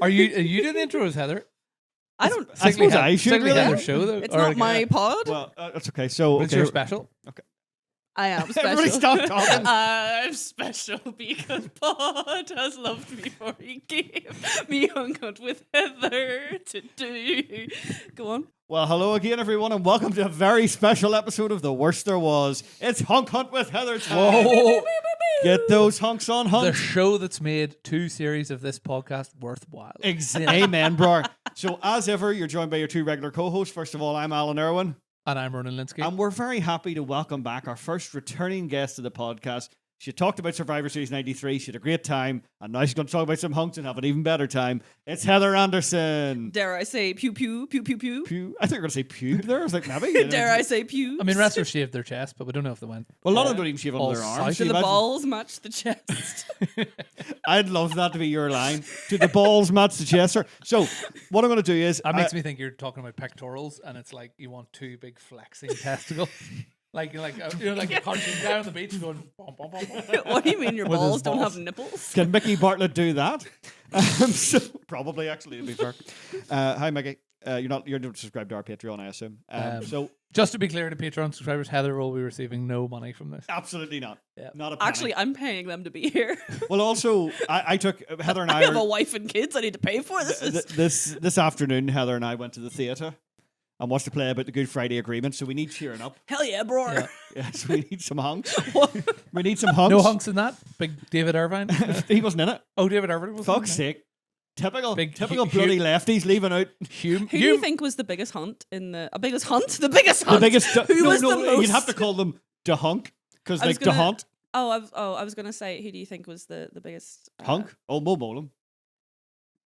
Are you doing the intro as Heather? I don't. I suppose I should. Really? Heather's show though. It's not my pod. Well, that's okay. So It's your special. I am special. Everybody stop talking. I'm special because Pod has loved me for he gave me Hunkiest with Heather to do. Go on. Well, hello again, everyone, and welcome to a very special episode of The Worst There Was. It's Hunk Hunt with Heather time. Whoa! Get those hunks on The hunks. show that's made 2 series of this podcast worthwhile. Amen, bro. So, as ever, you're joined by your 2 regular co-hosts. First of all, I'm Alan Irwin. And I'm Ronan Linsky. And we're very happy to welcome back our first returning guest of the podcast. She talked about Survivor Series 93. She had a great time. And now she's going to talk about some hunks and have an even better time. It's Heather Anderson. Dare I say pew pew pew pew pew? Pew. I thought you were going to say pube there. I was like, maybe. Dare I say pew? I mean, wrestlers shaved their chest, but we don't know if they went. Well, a lot of them don't even shave all under their arms. side. Do the balls match the chest? I'd love that to be your line. Do the balls match the chest? Sir? So, what I'm going to do is... That makes me think you're talking about pectorals, and it's like you want 2 big flexing testicles. Like a cartoon guy on the beach going. Bom, bom, bom, bom. What do you mean your With his balls don't balls. have nipples? Can Mickey Bartlett do that? So, probably, actually, to be fair. Hi, Mickey. You're not subscribed to our Patreon, I assume. So, Just to be clear to Patreon subscribers, Heather will be receiving no money from this. absolutely not. Yeah. Not a penny. Actually, I'm paying them to be here. Well, also, I took Heather and I I. have a wife and kids I need to pay for. This afternoon, Heather and I went to the theatre and watched a play about the Good Friday Agreement. So we need cheering up. Hell yeah, bro. Yeah. Yes, we need some hunks. We need some hunks. No hunks in that. Big David Irvine. He wasn't in it. Oh, David Irvine was. Fuck's sake. Typical Big bloody Hugh- lefties leaving out Hume. Who do you think was the biggest hunt in the biggest hunt? The biggest hunt. the biggest. Who was the most? You'd have to call them the hunk because I was like the gonna- hunt I was gonna say, who do you think was the biggest hunk. Oh, Mo Bolam.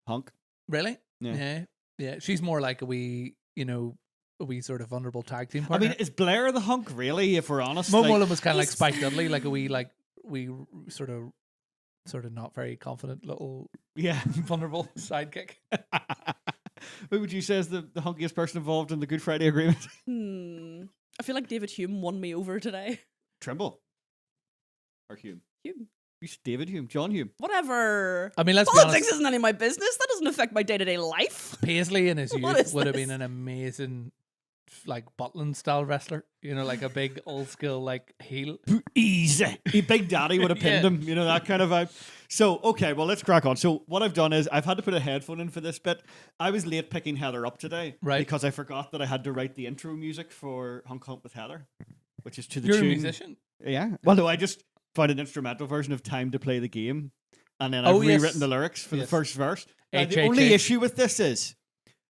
Hunk. Really? Yeah. Yeah. She's more like a wee sort of vulnerable tag team I partner. mean, is Blair the hunk really? If we're honest, Mo like, Mullen was kind of like he's- Spike Dudley, like a wee sort of not very confident little yeah. vulnerable sidekick. Who would you say is the hunkiest person involved in the Good Friday Agreement? I feel like David Hume won me over today. Trimble or Hume? Hume. Who's David Hume? John Hume. Whatever. I mean, let's be Politics honest. isn't any of my business. That doesn't affect my day-to-day life. Paisley in his What youth is would have this? been an amazing, like Butland style wrestler. You know, like a big old school like heel. Easy. Big Daddy would have pinned Yeah. him, you know, that kind of vibe. So, okay, well, let's crack on. So, what I've done is I've had to put a headphone in for this bit. I was late picking Heather up today. Right. Because I forgot that I had to write the intro music for Hunk Hunt with Heather, which is to the You're a tune. musician. Yeah. Well, no, I just found an instrumental version of Time to Play the Game. And then Oh, I've yes. rewritten the lyrics for the Yes. first verse. The HHH. only issue with this is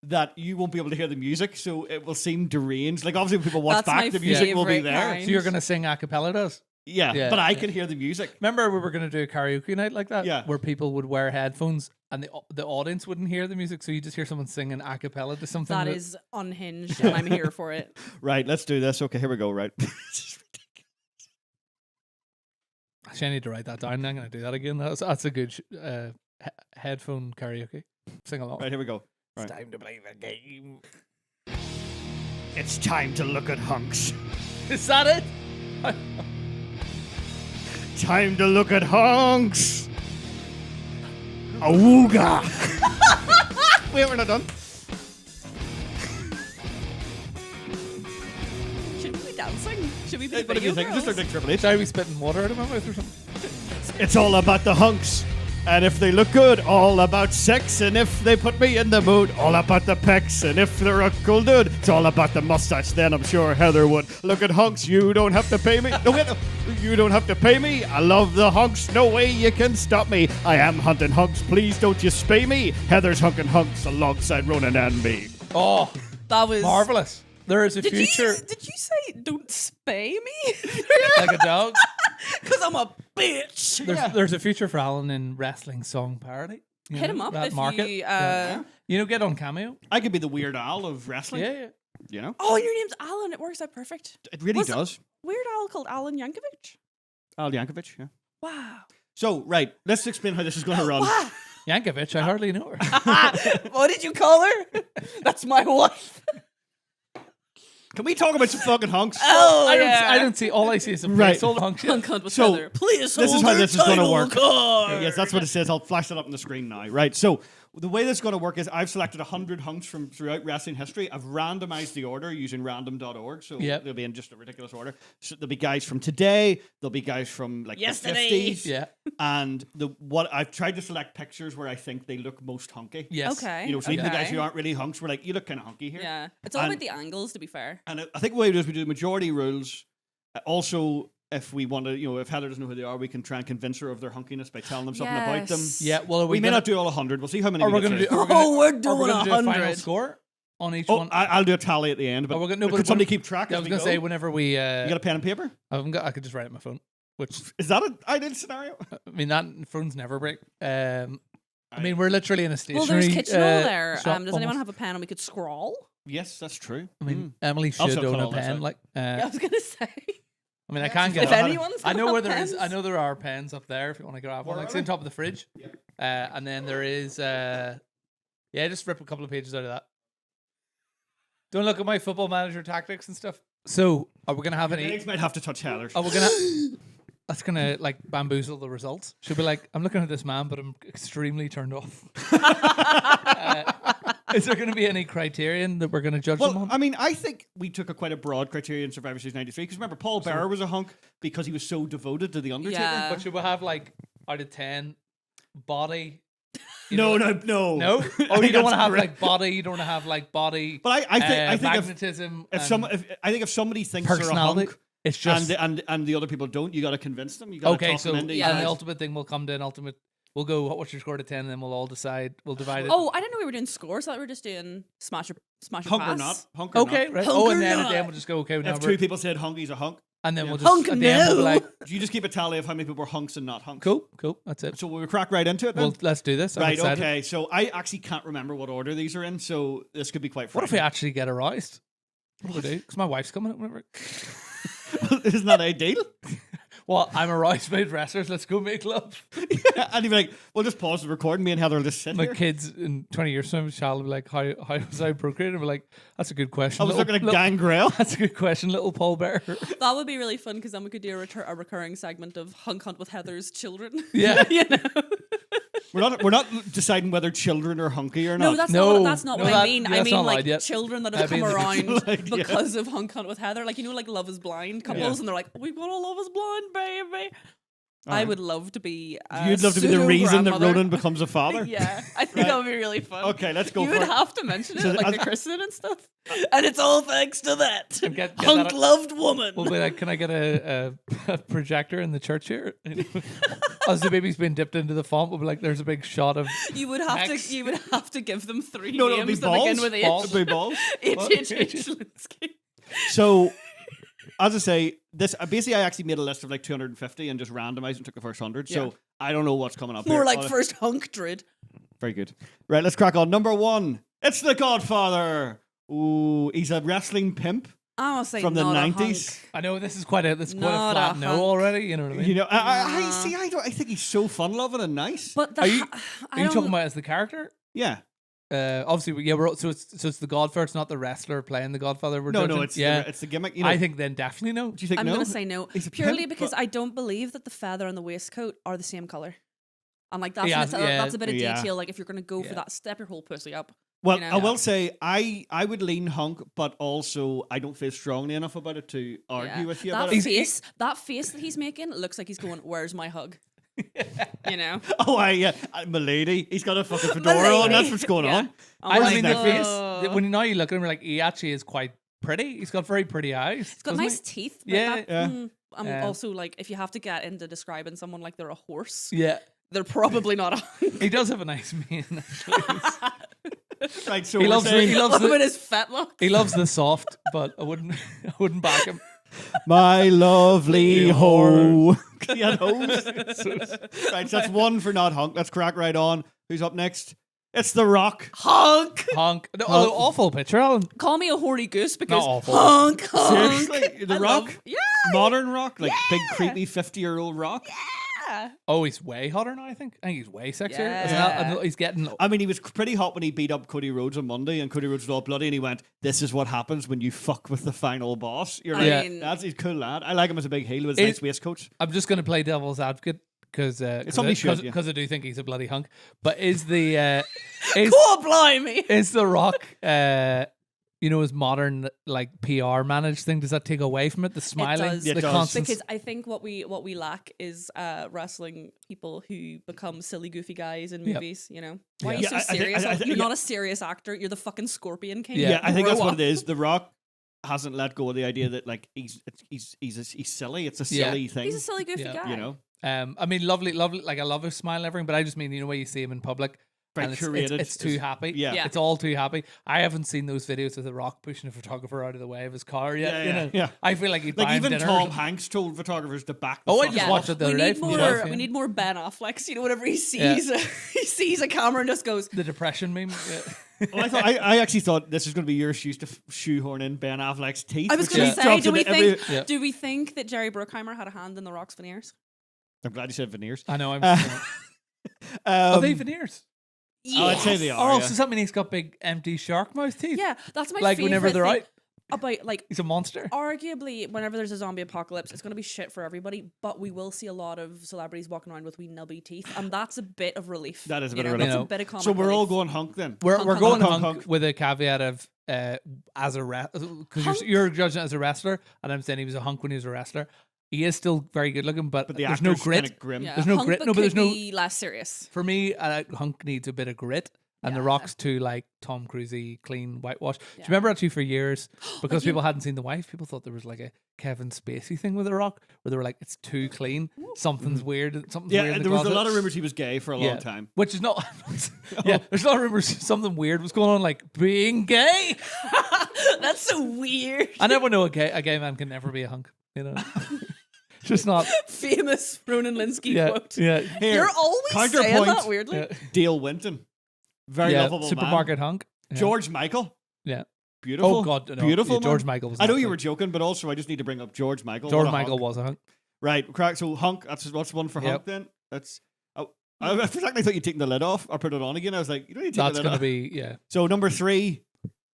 that you won't be able to hear the music, so it will seem deranged. Like, obviously, when people watch That's my back, the music will be favourite there. kind. So you're gonna sing a cappella to us? Yeah, Yeah, but I yeah. can hear the music. Remember we were gonna do a karaoke night like that? Yeah. Where people would wear headphones and the audience wouldn't hear the music, so you just hear someone singing a cappella to something. That is unhinged, and I'm here for it. Right, let's do this. Okay, here we go, right? Actually, I need to write that down. I'm gonna do that again. That's a good headphone karaoke. Sing along. Right, here we go. It's Right. time to play the game. It's time to look at hunks. Is that it? Time to look at hunks. Awooga. Wait, we're not done. Should we be dancing? Should we be What do you think? Just look like Triple H. Should I be spitting water out of my mouth or something? It's all about the hunks. And if they look good, all about sex. And if they put me in the mood, all about the pecs. And if they're a cool dude, it's all about the mustache. Then I'm sure Heather would. Look at hunks, you don't have to pay me. No, wait, no. You don't have to pay me. I love the hunks, no way you can stop me. I am hunting hunks, please don't you spay me. Heather's hunking hunks alongside Ronan and me. Oh, That was marvelous! There is a Did future you say don't spay me? like a dog. Because I'm a bitch. There's a future for Alan in wrestling song parody. You Hit know, him up that if market. you. Yeah. You know, get on Cameo. I could be the Weird Al of wrestling. Yeah. You know? Oh, your name's Alan. It works out perfect. It really Was- does. Weird Al called Alan Yankovic. Al Yankovic, yeah. Wow. So, right, let's explain how this is going to run. Wow. Yankovic, I hardly know her. What did you call her? That's my wife. Can we talk about some fucking hunks? Oh, I don't see. All I see is a Right. placeholder function. Uncut with So, Heather. Please this is hold how her this is gonna title work. card. Yes, that's what it says. I'll flash that up on the screen now. Right. So the way this is going to work is I've selected 100 hunks from throughout wrestling history. I've randomized the order using random.org, so they'll be in just a ridiculous order. So there'll be guys from today, there'll be guys from like Yesterday. the 50s, Yeah. and what I've tried to select pictures where I think they look most hunky. Yes. Okay. You know, so even the guys Okay. who aren't really hunks, we're like, you look kind of hunky here. Yeah. It's all And- about the angles, to be fair. And I think the way we do is we do majority rules. Also, if we want to, if Heather doesn't know who they are, we can try and convince her of their hunkiness by telling them something about them. Yes. Yeah. Well, are We we may gonna, not do all 100. We'll see how many Or we we're get gonna do. through. Are we gonna, we're are doing we gonna do a final 100. score on each Oh, one. I'll do a tally at the end, but Oh, we're gonna- no, could but somebody when- keep track? Yeah, I as was we gonna go? say whenever we. You got a pen and paper? I could just write it on my phone. Which Is that an ideal scenario? I mean, that phones never break. I mean, we're literally in a Well, stationary. there's Kitchener there. shop Does anyone almost. have a pen and we could scrawl? Yes, that's true. I mean, Mm. Emily I'll should still own cut a all this pen. out. Like, Yeah, I was gonna say. I mean, I can get. If one. anyone's I gonna know have where there is. pens. I know there are pens up there if you want to grab one. Where Like, are it's on they? top of the fridge. And then there is. Yeah, just rip a couple of pages out of that. Don't look at my football manager tactics and stuff. So, are we gonna have any? Legs might have to touch Heather's. Are we gonna? That's gonna like bamboozle the results. She'll be like, I'm looking at this man, but I'm extremely turned off. Is there gonna be any criterion that we're gonna judge them Well, on? I mean, I think we took a quite a broad criteria in Survivor Series 93 because remember, Paul Bearer was a hunk because he was so devoted to The Undertaker. Yeah. But should we have like out of 10 body? You No, know, no. no. I Oh, you think don't want to that's have great. like body. You don't want to have like body. But I think magnetism. if somebody thinks they're a personality, hunk it's just and the other people don't, you got to convince them. You got to okay. talk So them into yeah. and the yes. ultimate thing will come to an ultimate. We'll go. What's your score to 10? And then we'll all decide. We'll divide it. Oh, I didn't know we were doing scores. I thought we were just doing smash or hunk pass. or not. Hunk or okay. not. Right. Hunk Oh, or and then at not? the end we'll just go. Okay. Now If we're, two people said hunky's a hunk, and then yeah. we'll just Hunk at the end we'll be no. like, you just keep a tally of how many people were hunks and not hunks. cool. That's it. So we'll crack right into it then. Well, let's do this. I'm Right, excited. okay. So I actually can't remember what order these are in, so this could be quite What if we frightening. actually get aroused? What do we do? Because my wife's coming up whenever. Isn't that ideal? Well, I'm aroused by wrestlers. Let's go make love. And he'd be like, we'll just pause the recording. Me and Heather will just sit My here. kids in 20 years' time, Charlotte will be like, how was I procreated? And we're like, that's a good question. I was looking at little, Gangrel. That's a good question, little Paul Bear. That would be really fun because then we could do a recurring segment of Hunk Hunt with Heather's children. Yeah. you know. We're not deciding whether children are hunky or not. No, that's No, not no, what that- I mean. yeah, I that's mean not like allowed yet. children that have That'd come be around like, yeah. because of Hunk Hunt with Heather. Like like Love Is Blind couples, and they're like, "We've got a Love Is Blind, baby." I Alright. would love to be. You'd love to be the reason that pseudo-grandmother. Ronan becomes a father. Yeah, I think that would be really fun. Okay, let's go You for would it. have to mention it, So like I- the christening and stuff. And it's all thanks to that And get Hunk that- loved woman. We'll be like, can I get a projector in the church here? As the baby's been dipped into the font, we'll be like, there's a big shot of. You would have Next. to. You would have to give them three No, it'll be names that begin balls. with H. Balls. It'll be balls. H. Linsky. So, as I say, this basically I actually made a list of like 250 and just randomized and took the first 100. So Yeah. I don't know what's coming up. More here. like Oh, first Hunk Drid. Very good. Right, let's crack on. Number 1. It's the Godfather. Ooh, he's a wrestling pimp I want to say from the not a 90s. I know this is quite a Not a flat no hunk. already. You know what I mean? You know, I Nah. see. I think he's so fun-loving and nice. But the Are you- I Are you talking don't- about as the character? Yeah. Obviously, yeah. So it's the Godfather. It's not the wrestler playing the Godfather. We're No, judging. it's yeah. it's the gimmick. You know, I think then definitely no. Do you think I'm no? going to say no, He's a purely pimp, because but- I don't believe that the feather and the waistcoat are the same color. And like that's Yeah, yeah, that's a bit of yeah. detail. Like if you're going to go for Yeah. that, step your whole pussy up. Well, you know. I will say I would lean hunk, but also I don't feel strongly enough about it to argue Yeah. with you That about it. that face that he's making looks like he's going, "Where's my hug?" You know. Oh, milady, he's got a fucking fedora on. Milady. That's what's going Yeah. on. I'm I mean, the like, face. "Oh." When now you look at him, you're like, he actually is quite pretty. He's got very pretty eyes. He's got doesn't nice he? teeth. But Yeah, that, yeah. I'm also like, if you have to get into describing someone like they're a horse, Yeah, they're probably not a hunk. he does have a nice mane. Actually. Right, so He we're loves saying, he loves Love it the his fetlock. he loves the soft, but I wouldn't back him. my lovely You hoe. He had hoes. Right, so that's one for not hunk. Let's crack right on. Who's up next? It's The Rock. Hunk. Honk. No, oh, awful picture, Alan. Call me a horny goose because Not awful. hunk, hunk. Seriously, The I Rock. love- yeah. Modern Rock, like big Yeah. creepy 50-year-old Rock. Yeah. Oh, he's way hotter now. I think he's way sexier. Isn't Yeah. that- he's getting. I mean, he was pretty hot when he beat up Cody Rhodes on Monday, and Cody Rhodes was all bloody, and he went, "This is what happens when you fuck with the final boss." You're I like, Yeah. mean, he's a cool lad. I like him as a big heel with his It- nice waistcoats. I'm just going to play devil's advocate. because Somebody should, yeah. I do think he's a bloody hunk. But is the is God blimey. is the Rock his modern like PR managed thing? Does that take away from it? The smiling, does. the It does. constant. Because I think what we lack is wrestling people who become silly, goofy guys in Yep. movies. You know, why are you Yeah, so I think- serious? I think- You're yeah. not a serious actor. You're the fucking Scorpion King. Yeah. Yeah, I think Grow that's what up. it is. The Rock hasn't let go of the idea that like he's silly. It's a Yeah. silly thing. He's a silly, goofy Yeah. guy. You know, I mean, lovely. Like I love his smile and everything, but I just mean when you see him in public. very And curated. it's too happy. Yeah. Yeah. It's all too happy. I haven't seen those videos of The Rock pushing a photographer out of the way of his car yet. Yeah. I feel like he'd Like buy him even dinner. or Tom something. Hanks told photographers to back. The Oh, I fuck just off. watched it the We other day need from more. Jeff, yeah. We need more Ben Affleck. You know, whenever he sees he sees a camera and just goes, The depression meme. Yeah. Oh, I actually thought this was going to be your excuse to shoehorn in Ben Affleck's teeth. I was which going he to say, drops do we into every- think Yeah. do we think that Jerry Bruckheimer had a hand in the Rock's veneers? I'm glad you said veneers. I know. I'm. Are Are they veneers? Oh, I'd say they are. Oh, yeah. so does that mean he's got big empty shark mouth teeth? Yeah, that's my Like favorite whenever they're thing out, about like he's a monster. arguably whenever there's a zombie apocalypse, it's going to be shit for everybody, but we will see a lot of celebrities walking around with wee nubby teeth, and that's a bit of relief. That is a you bit of know, relief. That's a bit of comic So we're all relief. going hunk then. We're Hunk, going hunk, hunk, hunk. with a caveat of as a because Hunk. you're judging it as a wrestler, and I'm saying he was a hunk when he was a wrestler. He is still very good looking, but, But the there's no actor's grit. kinda grim. Yeah, There's no hunk, grit. but No, but could there's no. be less serious. For me, hunk needs a bit of grit, and The Yeah. Rock's too like Tom Cruisey, clean whitewash. Do you Yeah. remember actually for years because you- people hadn't seen The Wife, people thought there was like a Kevin Spacey thing with The Rock, where they were like, it's too clean, something's weird, something's weird. Yeah, in the there was a closet. lot of rumors he was gay for a long time. Which is not. Yeah, there's a lot of rumors something weird was going on, like being gay. That's so weird. I never know a gay man can never be a hunk. You know, just not. Famous Ronan Linsky Yeah, quote. yeah, Here, You're always saying counterpoint. that weirdly. yeah. Dale Winton, very Yeah, lovable supermarket hunk. man. Yeah. George Michael, Yeah. beautiful. Oh God, no. beautiful. Yeah, George man. Michael was. I know not you good. were joking, but also I just need to bring up George Michael. George What a Michael hunk. was a hunk. Right, correct. So hunk. That's one for hunk. Yep. Then that's. I for a second I thought you'd taken the lid off or put it on again. I was like, you don't need to take That's the lid gonna off. be yeah. So number 3,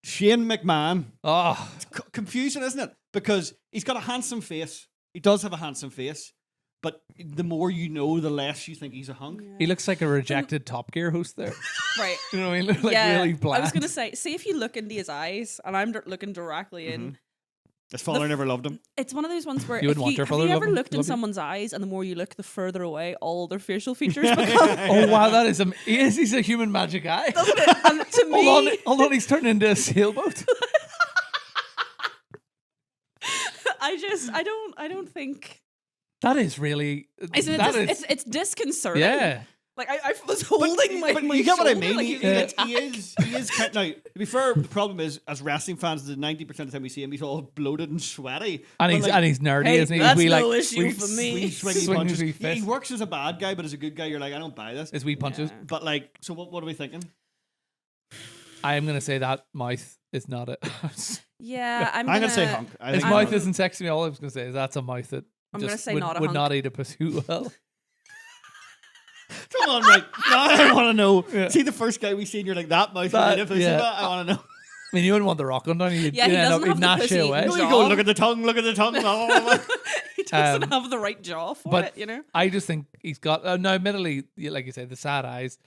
Shane McMahon. Oh, Confusing, isn't it? Because he's got a handsome face. He does have a handsome face, but the more you know, the less you think he's a hunk. he looks like a rejected Top Gear host there. Right. You know what I mean? Like yeah. really bland. I was gonna say, see if you look into his eyes, and I'm looking directly in. His father never loved him. It's one of those ones where You wouldn't want your have father you to ever love him? looked in Love you? someone's eyes, and the more you look, the further away all their facial features become. Oh wow, that is he's a human magic eye. Doesn't it? And to me, Hold on, he's turned into a sailboat. I don't think. That is really. Isn't it that just, is- it's disconcerting. Yeah. Like I was holding my. But my you get what I shoulder mean. like He, he was gonna attack. he is. Now, to be fair, the problem is, as wrestling fans, the 90% of the time we see him, he's all bloated and sweaty. And But, he's nerdy, Hey, isn't he? that's we no like issue for me. wee swingy Swing punches. his wee He fist. works as a bad guy, but as a good guy, you're like, I don't buy this. his wee punches. Yeah. But like, so what are we thinking? I am gonna say that mouth is not it. Yeah, I'm gonna say hunk. I His think mouth hunk. isn't sexy. All I was gonna say is that's a mouth that I'm just gonna say would, not a would hunk. not eat a pursuit well. Come on, right? Now I want to know. Yeah. See the first guy we seen, you're like that mouth. That- If I see yeah. that, I want to know. I mean, you wouldn't want the Rock on, don't you? Yeah, he doesn't have the gnash pussy. you away. No, you Jaw. go. Look at the tongue. Look at the tongue. blah, blah, blah, blah. He doesn't Um, have the right jaw for but it, you know. I just think he's got. No, admittedly, like you say, the sad eyes.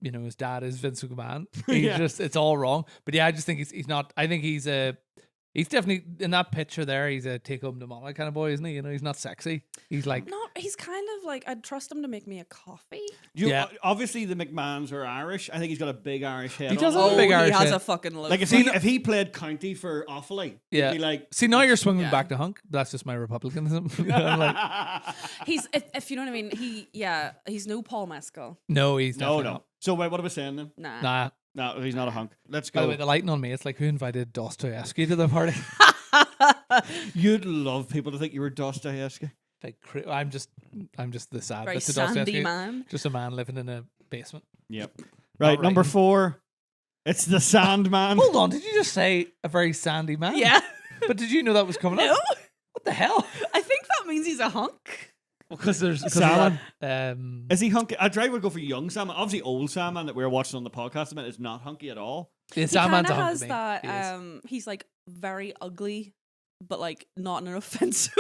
You know, his dad is Vince McMahon. He's Yeah. just, it's all wrong. But yeah, I just think he's not. I think he's definitely in that picture there. He's a take home to mama kind of boy, isn't he? You know, he's not sexy. He's like, No, he's kind of like I'd trust him to make me a coffee. Yeah. Obviously, the McMahons are Irish. I think he's got a big Irish head. He on does him. have a big he Irish has head. a fucking look. Like if he played county for Offaly, Yeah. he'd be like. see, now you're swinging Yeah. back to hunk. That's just my republicanism. I'm like, he's if you know what I mean. He's no Paul Mescal. no, he's No, definitely no. not. So wait, what are we saying then? Nah. Nah. No, he's not a hunk. Let's By the go. way, the lighting on me. It's like who invited Dostoevsky to the party? You'd love people to think you were Dostoevsky. Like, I'm just the sad Very bit to sandy Dostoevsky. man. Just a man living in a basement. Yep. Right, number writing. 4. It's the Sandman. Hold on, did you just say a very sandy man? Yeah. But did you know that was coming No, up? What the hell? I think that means he's a hunk. Because there's Salmon. that, Is he hunky? I'd rather go for young Salmon. Obviously, old Salmon that we were watching on the podcast about is not hunky at all. the He Salmon's kind a of hunk has to me. that. He is. He's like very ugly, but like not in an offensive.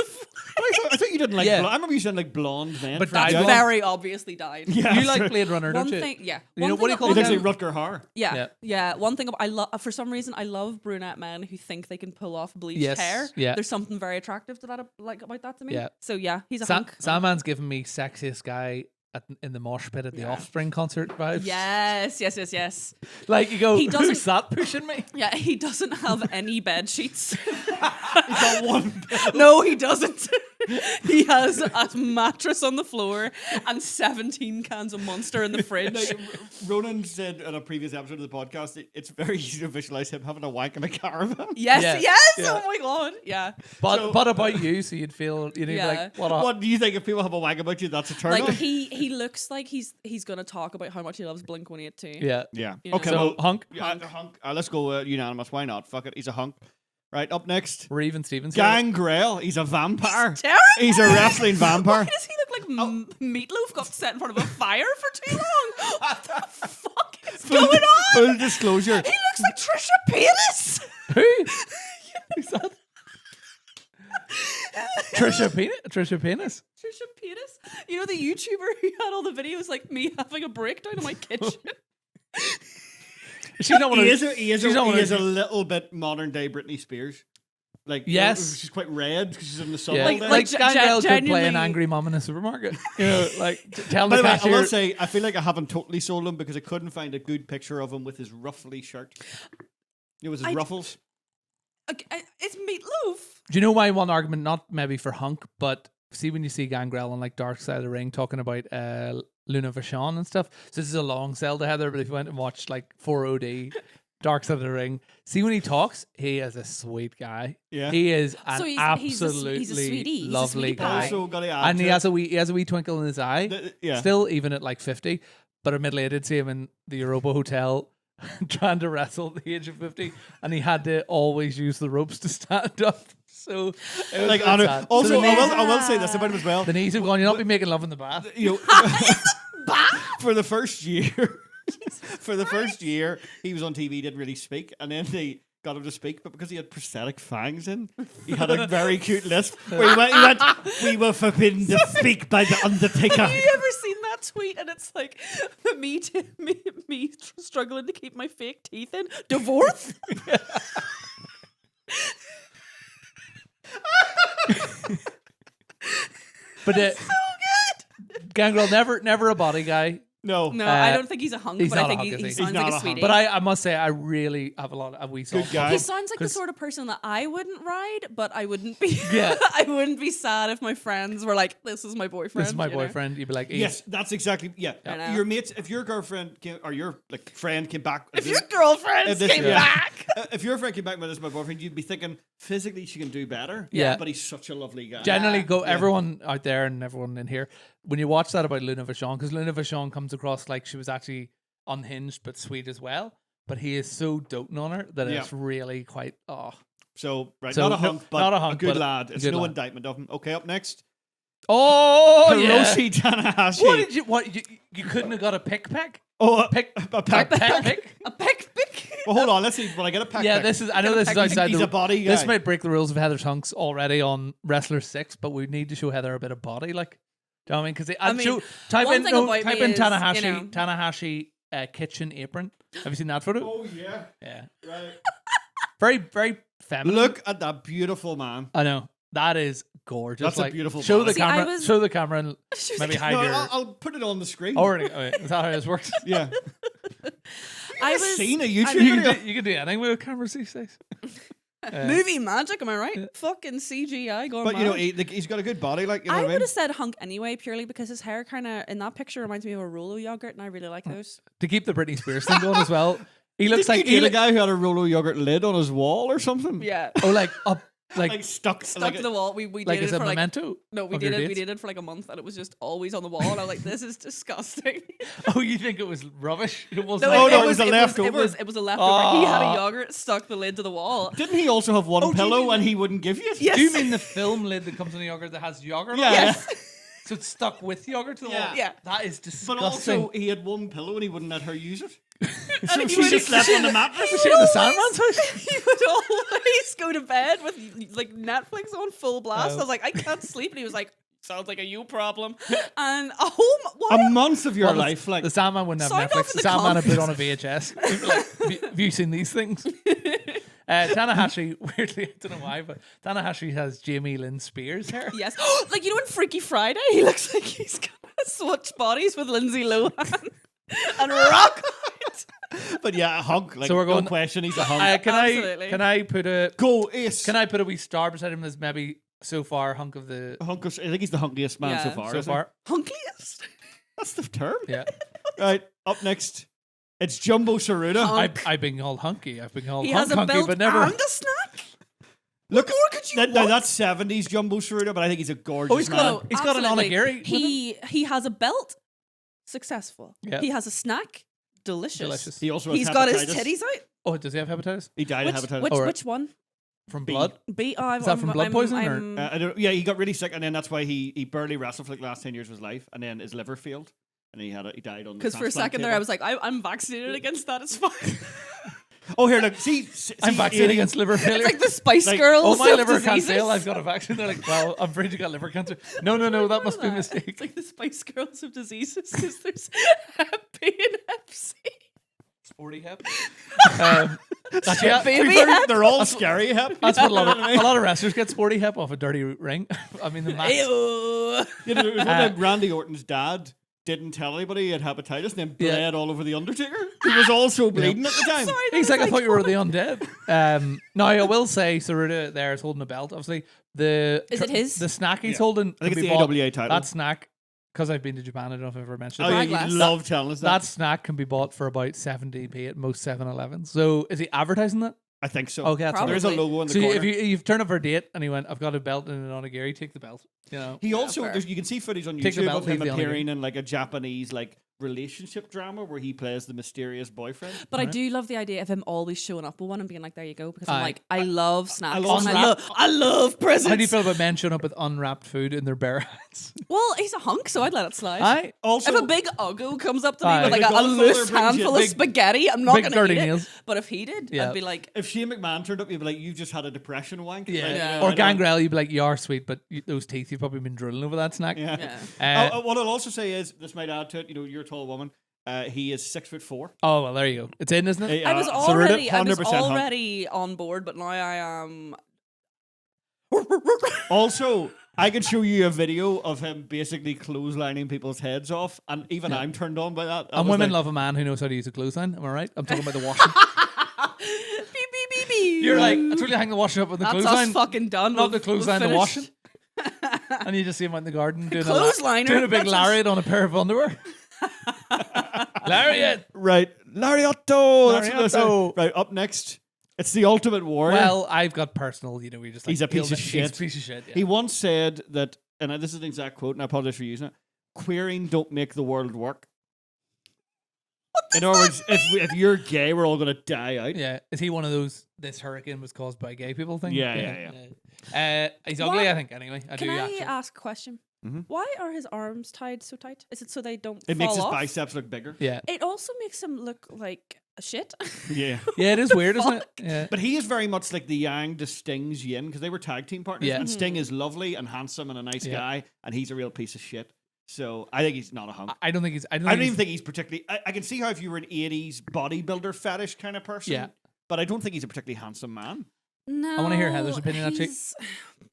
I I thought you didn't like. Yeah. I remember you saying like blonde men. But for that's young. Very obviously died. Yeah, You like Blade Runner, don't One you? thing, yeah. You know, One what do you thing call He it? looks now? like Rutger Hauer. Yeah. One thing I love, for some reason, I love brunette men who think they can pull off bleached Yes, hair. yeah. There's something very attractive to that, about that to me. Yeah. So yeah, he's a hunk. Sandman's giving me sexiest guy in the mosh pit at the Offspring concert vibes. Yes. Like you go, He doesn't- who's that pushing me? Yeah, he doesn't have any bed sheets. He's got one. No, he doesn't. He has a mattress on the floor and 17 cans of Monster in the fridge. Ronan said in a previous episode of the podcast, it's very easy to visualize him having a wank in a caravan. Yes. Yeah. Oh my god. Yeah. But about you, so you'd feel Yeah. like what? What do you think if people have a wank about you? That's a turn Like on. he looks like he's gonna talk about how much he loves Blink-182. Yeah. Yeah. You know. Okay. So well, hunk hunk. Let's go unanimous. Why not? Fuck it. He's a hunk. Right. Up next, or even Stevens. Gangrel. He's a vampire. Terrible. He's a wrestling vampire. Why does he look like Meatloaf got set in front of a fire for too long? What the fuck is going on? Full disclosure. He looks like Trisha Paytas. Who? Who's that? Trisha Penis. Trisha Paytas. You know the YouTuber who had all the videos like me having a breakdown in my kitchen. She's not one of He is she's not one of- a little bit modern day Britney Spears. Like Yes. she's quite red because she's in the sun Yeah. all day. Like ge- Gangrel could play an genuinely- angry mom in a supermarket. You know, like tell By the the way, I cashier. will say I feel like I haven't totally sold him because I couldn't find a good picture of him with his ruffly shirt. It was his ruffles. It's Meatloaf. Do you know why one argument, not maybe for Hunk, but see when you see Gangrel on like Dark Side of the Ring talking about Luna Vachon and stuff. So this is a long sell to Heather, but if you went and watched like 4OD, Dark Side of the Ring, see when he talks, he is a sweet guy. Yeah. He is an So he's a absolutely sweetie. He's a lovely sweetie guy. pie. Also got to add And he to has a wee twinkle in his eye. yeah. Still, even at like 50. But admittedly, I did see him in the Europa Hotel trying to wrestle at the age of 50, and he had to always use the ropes to stand up. So, it was Like quite Anu, sad. also, So the knees, I will say this about him as well. the knees have gone. You'll not be making love in the bath. You know, for the first year, he was on TV, didn't really speak, and then they got him to speak, but because he had prosthetic fangs in, he had a very cute lisp. Where he went, "We were forbidden to speak by the Undertaker." Have you ever seen that tweet? And it's like me struggling to keep my fake teeth in. Divorce? But So good. Gangrel never a body guy. No, No, I don't think he's a hunk, he's but I not a think hunk, he is he? sounds He's not like a a hunk. sweetie. But I must say I really have a wee soft guy. He sounds like the 'cause- sort of person that I wouldn't ride, but I wouldn't be. Yeah. I wouldn't be sad if my friends were like, "This is my boyfriend." This is my you know? boyfriend. You'd be like, yes, that's exactly I know. Your mates, if your girlfriend or your like friend came back, If your girlfriends this- came yeah. back, if your friend came back with this, my boyfriend, you'd be thinking physically she can do better. Yeah. but he's such a lovely guy. Generally, go Yeah. everyone out there and everyone in here. When you watch that about Luna Vachon, because Luna Vachon comes across like she was actually unhinged but sweet as well. But he is so doting on her that Yeah. it's really quite So right, So, not a no, hunk, but not a a hunk, good but lad. a It's good no lad. indictment of him. Okay, up next, yeah. Hiroshi Tanahashi. What did you couldn't have got a pick? Oh, a Pick a peck. pick? a peck pick. Well, hold on. Let's see. Will I get a peck? Yeah, peck? this is. I know this is outside. He's a body guy. This might break the rules of Heather's hunks already on Wrestler 6, but we need to show Heather a bit of body, like. Do you know what I mean? Because I mean, type one in thing about type me in is, Tanahashi you know- Tanahashi kitchen apron. Have you seen that photo? Oh yeah. Yeah, Right. very very feminine. Look at that beautiful man. I know that is gorgeous. That's a like, beautiful Show body. the See, I camera. was- Show the camera and maybe hide No, your. I'll put it on the screen. Already, is that how this works? Yeah. I I've was seen a you, YouTube can video. do, you can do anything with cameras these days. movie magic. Am I right? Fucking CGI going. But you know, mad. he's got a good body. Like you know I what I would mean. have said hunk anyway, purely because his hair kind of in that picture reminds me of a Rolo yogurt, and I really like those. To keep the Britney Spears thing going as well. He looks Didn't like you get a guy who had a Rolo yogurt lid on his wall or something? Yeah, oh like up like Like stuck stuck to the wall. We like did as it a for like memento. no, we of your did it. We dates? did it for like a month, and it was just always on the wall. And I was like, "This is disgusting." Oh, you think it was rubbish? It wasn't. Oh, no, it it was a leftover. It was a leftover. He had Oh. a yogurt stuck the lid to the wall. Didn't he also have one Oh, do you pillow mean- and he wouldn't give you it? Yes. Do you mean the film lid that comes in the yogurt that has yogurt? Yeah. on it? Yes. So it's stuck with yogurt to the Yeah. wall. Yeah. That is But disgusting. also, he had one pillow and he wouldn't let her use it. So he she would- just slept on the mattress. Was she in the Sandman's house? He would always go to bed with like Netflix on full blast. Oh. I was like, I can't sleep, and he was like, sounds like a you problem. And a whole A month of your Well, life, like The Sandman wouldn't have Signed off Netflix. in The the Sandman would put on a comments. VHS. Like, have you seen these things? Tanahashi, weirdly, I don't know why, but Tanahashi has Jamie Lynn Spears hair. yes, like you know in Freaky Friday, he looks like he's gonna switch bodies with Lindsay Lohan and rock it. but yeah, a hunk. Like So we're going- no question, he's a hunk. Absolutely. Can I put a Go Ace. wee star beside him as maybe so far hunk of the Hunk I think he's the hunkiest man so Yeah. far. so isn't he? far? Hunkiest. That's the term. Yeah, Right, up next, it's Jumbo Saruda. Hunk. I've been called hunky. I've been called He hunk has a hunky, belt but never. and a snack. Look, more could you now want? that's 70s Jumbo Saruda, but I think he's a gorgeous Oh, he's man. got he's got an absolutely. onigiri. with him. He has a belt. Successful. Yeah. He has a snack. Delicious. Delicious. He also has He's got his hepatitis. titties out. Oh, does he have hepatitis He died of hepatitis. Oh, right. Which one? from B. blood? B. Is that from blood poisoning, or- I don't, yeah, he got really sick, and then that's why he barely wrestled for like the last 10 years of his life, and then his liver failed, and he died on the Because for a transplant second there, table. I was like, I'm vaccinated against that. It's fine. Oh, here, look, see I'm vaccinated Aileen- against liver failure. It's like the Spice Like, Girls. Oh, my of liver can't diseases. fail. I've got a vaccine. They're like, well, I'm afraid you got liver cancer. No, that must be a mistake. It's like the Spice Girls of diseases because there's Hep B and Hep C. Sporty hep. Actually, Baby they're, hep. they're all scary hep. that's what a lot of wrestlers get sporty hep off a dirty ring. I mean, the max. Ew. You know, there was one time Randy Orton's dad didn't tell anybody he had hepatitis, and then Yeah. bled all over the Undertaker, who was also bleeding at the time. Sorry, that He's was like, I thought you were the undead. Now, I will say, Saruda there is holding a belt. Obviously, Is it his? The snack he's Yeah. holding. I think can it's be the bought- AWA title. That snack, because I've been to Japan, I don't know if I've ever mentioned Oh, it. yeah, Braglass. you love telling us that. That snack can be bought for about 70p at most 7-Elevens. So is he advertising that? I think so. Okay, that's Probably. There's a logo in the So corner. if you've turned up for a date and he went, I've got a belt and an onigiri, take the belt. You know. He also, fair. you can see footage on Take the YouTube belt, of him leave the appearing in like a Japanese like relationship drama where he plays the mysterious boyfriend. But I do love the idea of him always showing up with one and being like, there you go. Because I'm Aye. like, I love snacks. love and I love presents. How do you feel about men showing up with unwrapped food in their bare hands? Well, he's a hunk, so I'd let it slide. Aye. Also, If a big uggo comes up to me Aye. with like If a a Godfather loose brings you handful of big- spaghetti, I'm not big going to dirty eat meals. it. But if he did, Yeah. I'd be like, if Shane McMahon turned up, you'd be like, "You've just had a depression wank." Like, Yeah. Or I don't- Gangrel, you'd be like, you are sweet, but those teeth, you've probably been drooling over that snack. Yeah. yeah. What I'll also say is, this might add to it. You know, you're a tall woman. He is 6'4". Oh, well, there you go. It's in, isn't it? I was Saruda, already, 100% hunk. on board, but now I am. Also, I could show you a video of him basically clotheslining people's heads off, and even I'm turned on by that. And women love a man who knows how to use a clothesline. Am I right? I'm talking about the washing. Beep, beep, beep, beep. You're like, I told you to hang the washing up with the That's clothesline. us fucking done. Not the We've clothesline, the finished. washing. And you just see him out in the garden doing Clothesliner, doing a big that's lariat on a pair of underwear. Lariat! Right, Lariotto. That's what they Lariotto. say. Right, up next, it's the Ultimate Warrior. Well, I've got personal, you know, we just like He's a piece of He's shit. a piece of shit. Yeah. He once said that, and this is an exact quote, and I apologize for using it: "Queering don't make the world work." In other words, if you're gay, we're all gonna die out. Yeah. Is he one of those, this hurricane was caused by gay people thing? Yeah. He's What? ugly, I think, anyway. Can I actually. ask a question? Mhm. Why are his arms tied so tight? Is it so they don't It fall makes his off? biceps look bigger. Yeah. It also makes him look like a shit. Yeah. Yeah, it is weird, isn't it? Fuck. Yeah. But he is very much like the Yang to Sting's yin, because they were tag team partners. Yeah. And Sting is lovely and handsome and a nice Yeah. guy, and he's a real piece of shit. So I think he's not a hunk. I don't think he's. I don't, I don't think even think he's particularly. I can see how if you were an 80s bodybuilder fetish kind of person. Yeah. But I don't think he's a particularly handsome man. No, wanna hear Heather's opinion, actually.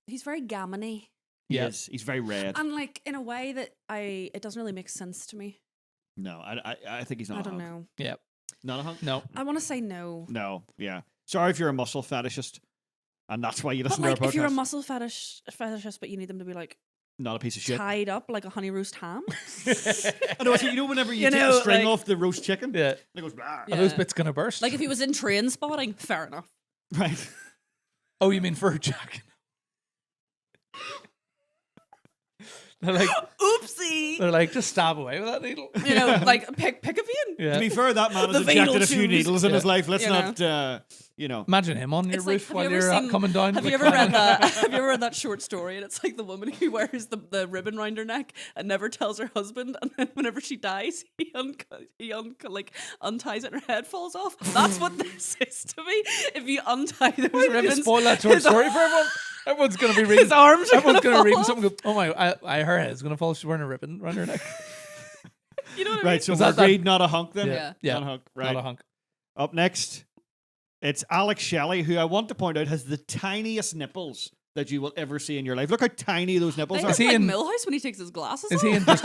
He's very gammony, Yeah. Yes, he's very red. and like in a way that it doesn't really make sense to me. No, I think he's not I a don't hunk. know. Yeah. Not a hunk? No. I want to say no. No, yeah. Sorry if you're a muscle fetishist, and that's why you But listen like, to our if you're a podcast. muscle fetishist, but you need them to be like Not a piece of shit. tied up like a honey roast ham. I know, so you know whenever you You take know, the string like- off the roast chicken? Yeah. It goes, "Blah." Yeah. Are those bits going to burst? Like if he was in train spotting, fair enough. Right. Oh, you mean fur jacket? They're like, Oopsie. they're like, just stab away with that needle. You know, like pick a vein. Yeah. To be fair, that man has The venal injected a few tubes. needles in his Yeah. life. Let's You not, Imagine him on your It's like, roof have while you ever you're seen- coming down. Have like, you ever read climbing. that? Have you ever read that short story? And it's like the woman who wears the ribbon round her neck and never tells her husband, and then whenever she dies, he unties it and her head falls off. That's what this is to me. If you untie those Why did you ribbons, spoil that short his story for everyone? Everyone's gonna be reading. his arms are Everyone's gonna gonna read fall something. off. Go, oh my! Her head's gonna fall. She's wearing a ribbon around her neck. You know what I mean? Right, so Was we're that- agreed, not a hunk then? Yeah. Yeah. Not a hunk. Right. Not a hunk. Up next, it's Alex Shelley, who I want to point out has the tiniest nipples that you will ever see in your life. Look how tiny those I nipples think are. it's he like in- Millhouse when he takes his glasses Is off. he in? Just,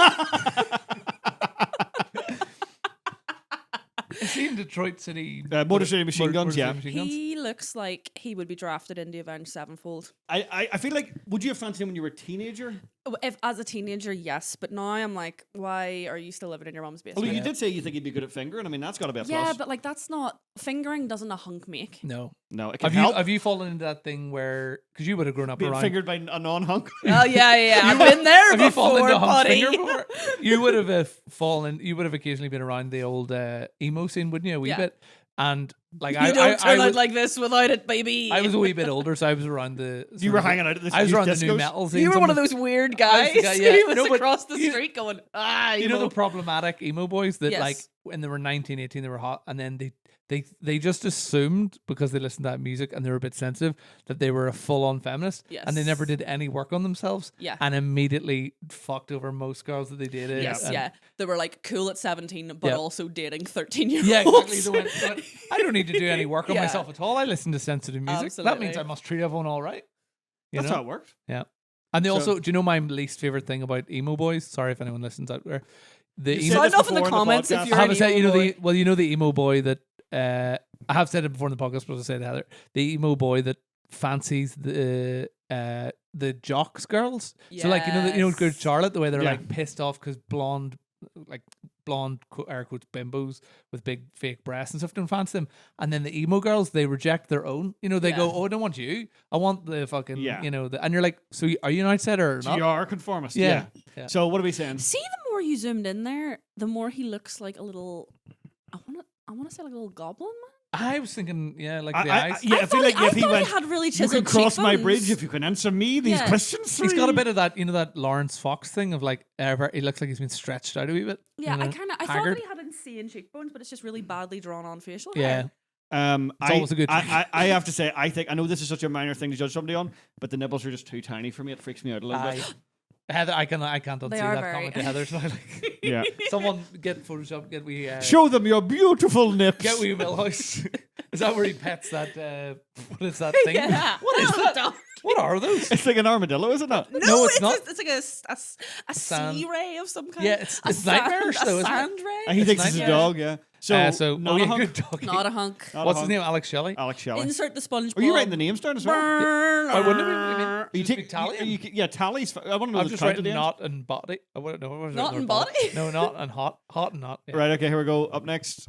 is he in Detroit City? Motor City Machine Guns, yeah. Machine Guns? He looks like he would be drafted into Avenged Sevenfold. I feel like, would you have fancied him when you were a teenager? If as a teenager, yes, but now I'm like, why are you still living in your mom's basement? Well, you did say you think he'd be good at fingering. I mean, that's got to be a plus. Yeah, but like that's not fingering. Doesn't a hunk make? No. No, it can Have you help have you fallen into that thing where because you would have grown up being around? fingered by a non-hunk. Oh yeah. I've been there Have you fallen before, into hunk buddy. finger before? You would have fallen. You would have occasionally been around the old emo scene, wouldn't you? A wee Yeah. bit. And like You I don't turn out was, like this without it, baby. I was a wee bit older, so I was around the. You were hanging out at the I was around the discos? new metal scene. You were one of something- those weird I guys was the guy, yeah. who was No, but across the you- street going, You know emo." the problematic emo boys that Yes. like when they were 19, 18, they were hot, and then they just assumed because they listened to that music and they were a bit sensitive that they were a full-on feminist, and they never Yes. did any work on themselves, Yeah. and immediately fucked over most girls that they dated. Yes, and- yeah. They were like cool at 17, but Yeah. also dating 13-year-olds. Yeah, exactly. They went, I don't need to do any work on Yeah. myself at all. I listen to sensitive music. That means Absolutely. I must treat everyone all right. You That's know? how it worked. Yeah. And they So- also, do you know my least favorite thing about emo boys? Sorry if anyone listens out there. The You emo, said Sign this off in the before comments if podcast. you're I have an said, emo boy. you know the emo boy that I have said it before in the podcast, but I'll say it, Heather. The emo boy that fancies the jocks girls. So like you know Good Yes. Charlotte, the way they're Yeah. like pissed off because blonde air quotes bimbos with big fake breasts and stuff don't fancy them, and then the emo girls they reject their own. You know they go, Yeah. oh, I don't want you. I want the fucking Yeah. you know. And you're like, so are you an outsider or So not? you are a conformist. Yeah. Yeah. Yeah. So what are we saying? See, the more you zoomed in there, the more he looks like a little. I want to say like a little goblin man. I was thinking, yeah, like I- the I- eyes. yeah, I feel like if he thought went, he had really You chiseled can cross my cheekbones. bridge if you can answer me these Yeah. questions. He's got a three. bit of that, you know, that Lawrence Fox thing of like, he looks like he's been stretched out a wee bit. Yeah, you know, I thought haggard. that he had insane cheekbones, but it's just really badly drawn on facial Yeah. hair. It's always a good thing. I have to say, I know this is such a minor thing to judge somebody on, but the nipples are just too tiny for me. It freaks me out a little bit. Heather, I can't unsee They are that very- comment to Heather. So like, Yeah. someone get Photoshop, get we Show them your beautiful nips. get we Millhouse. Is that where he pets that? What is that thing? Yeah. What is that? What are those? It's like an armadillo, isn't it? No, it's not. It's like a sand. sea ray of some kind. Yeah, it's A nightmarish sand, though, a isn't it? sand ray. And he It's thinks it's a nightmare. dog, yeah. So, not oh a yeah, hunk. good dog. Not a hunk. Not a What's his hunk. name? Alex Shelley. Alex Shelley. Insert the SpongeBob. Are you writing the names down as well? I wouldn't have. I mean, You just take be tallying. yeah, tallies. I want to know I'm the just count at writing the end. not and body. I wouldn't know. What was Not it? and body? No, not and hot. Hot and not. Yeah. Right, okay, here we go. Up next.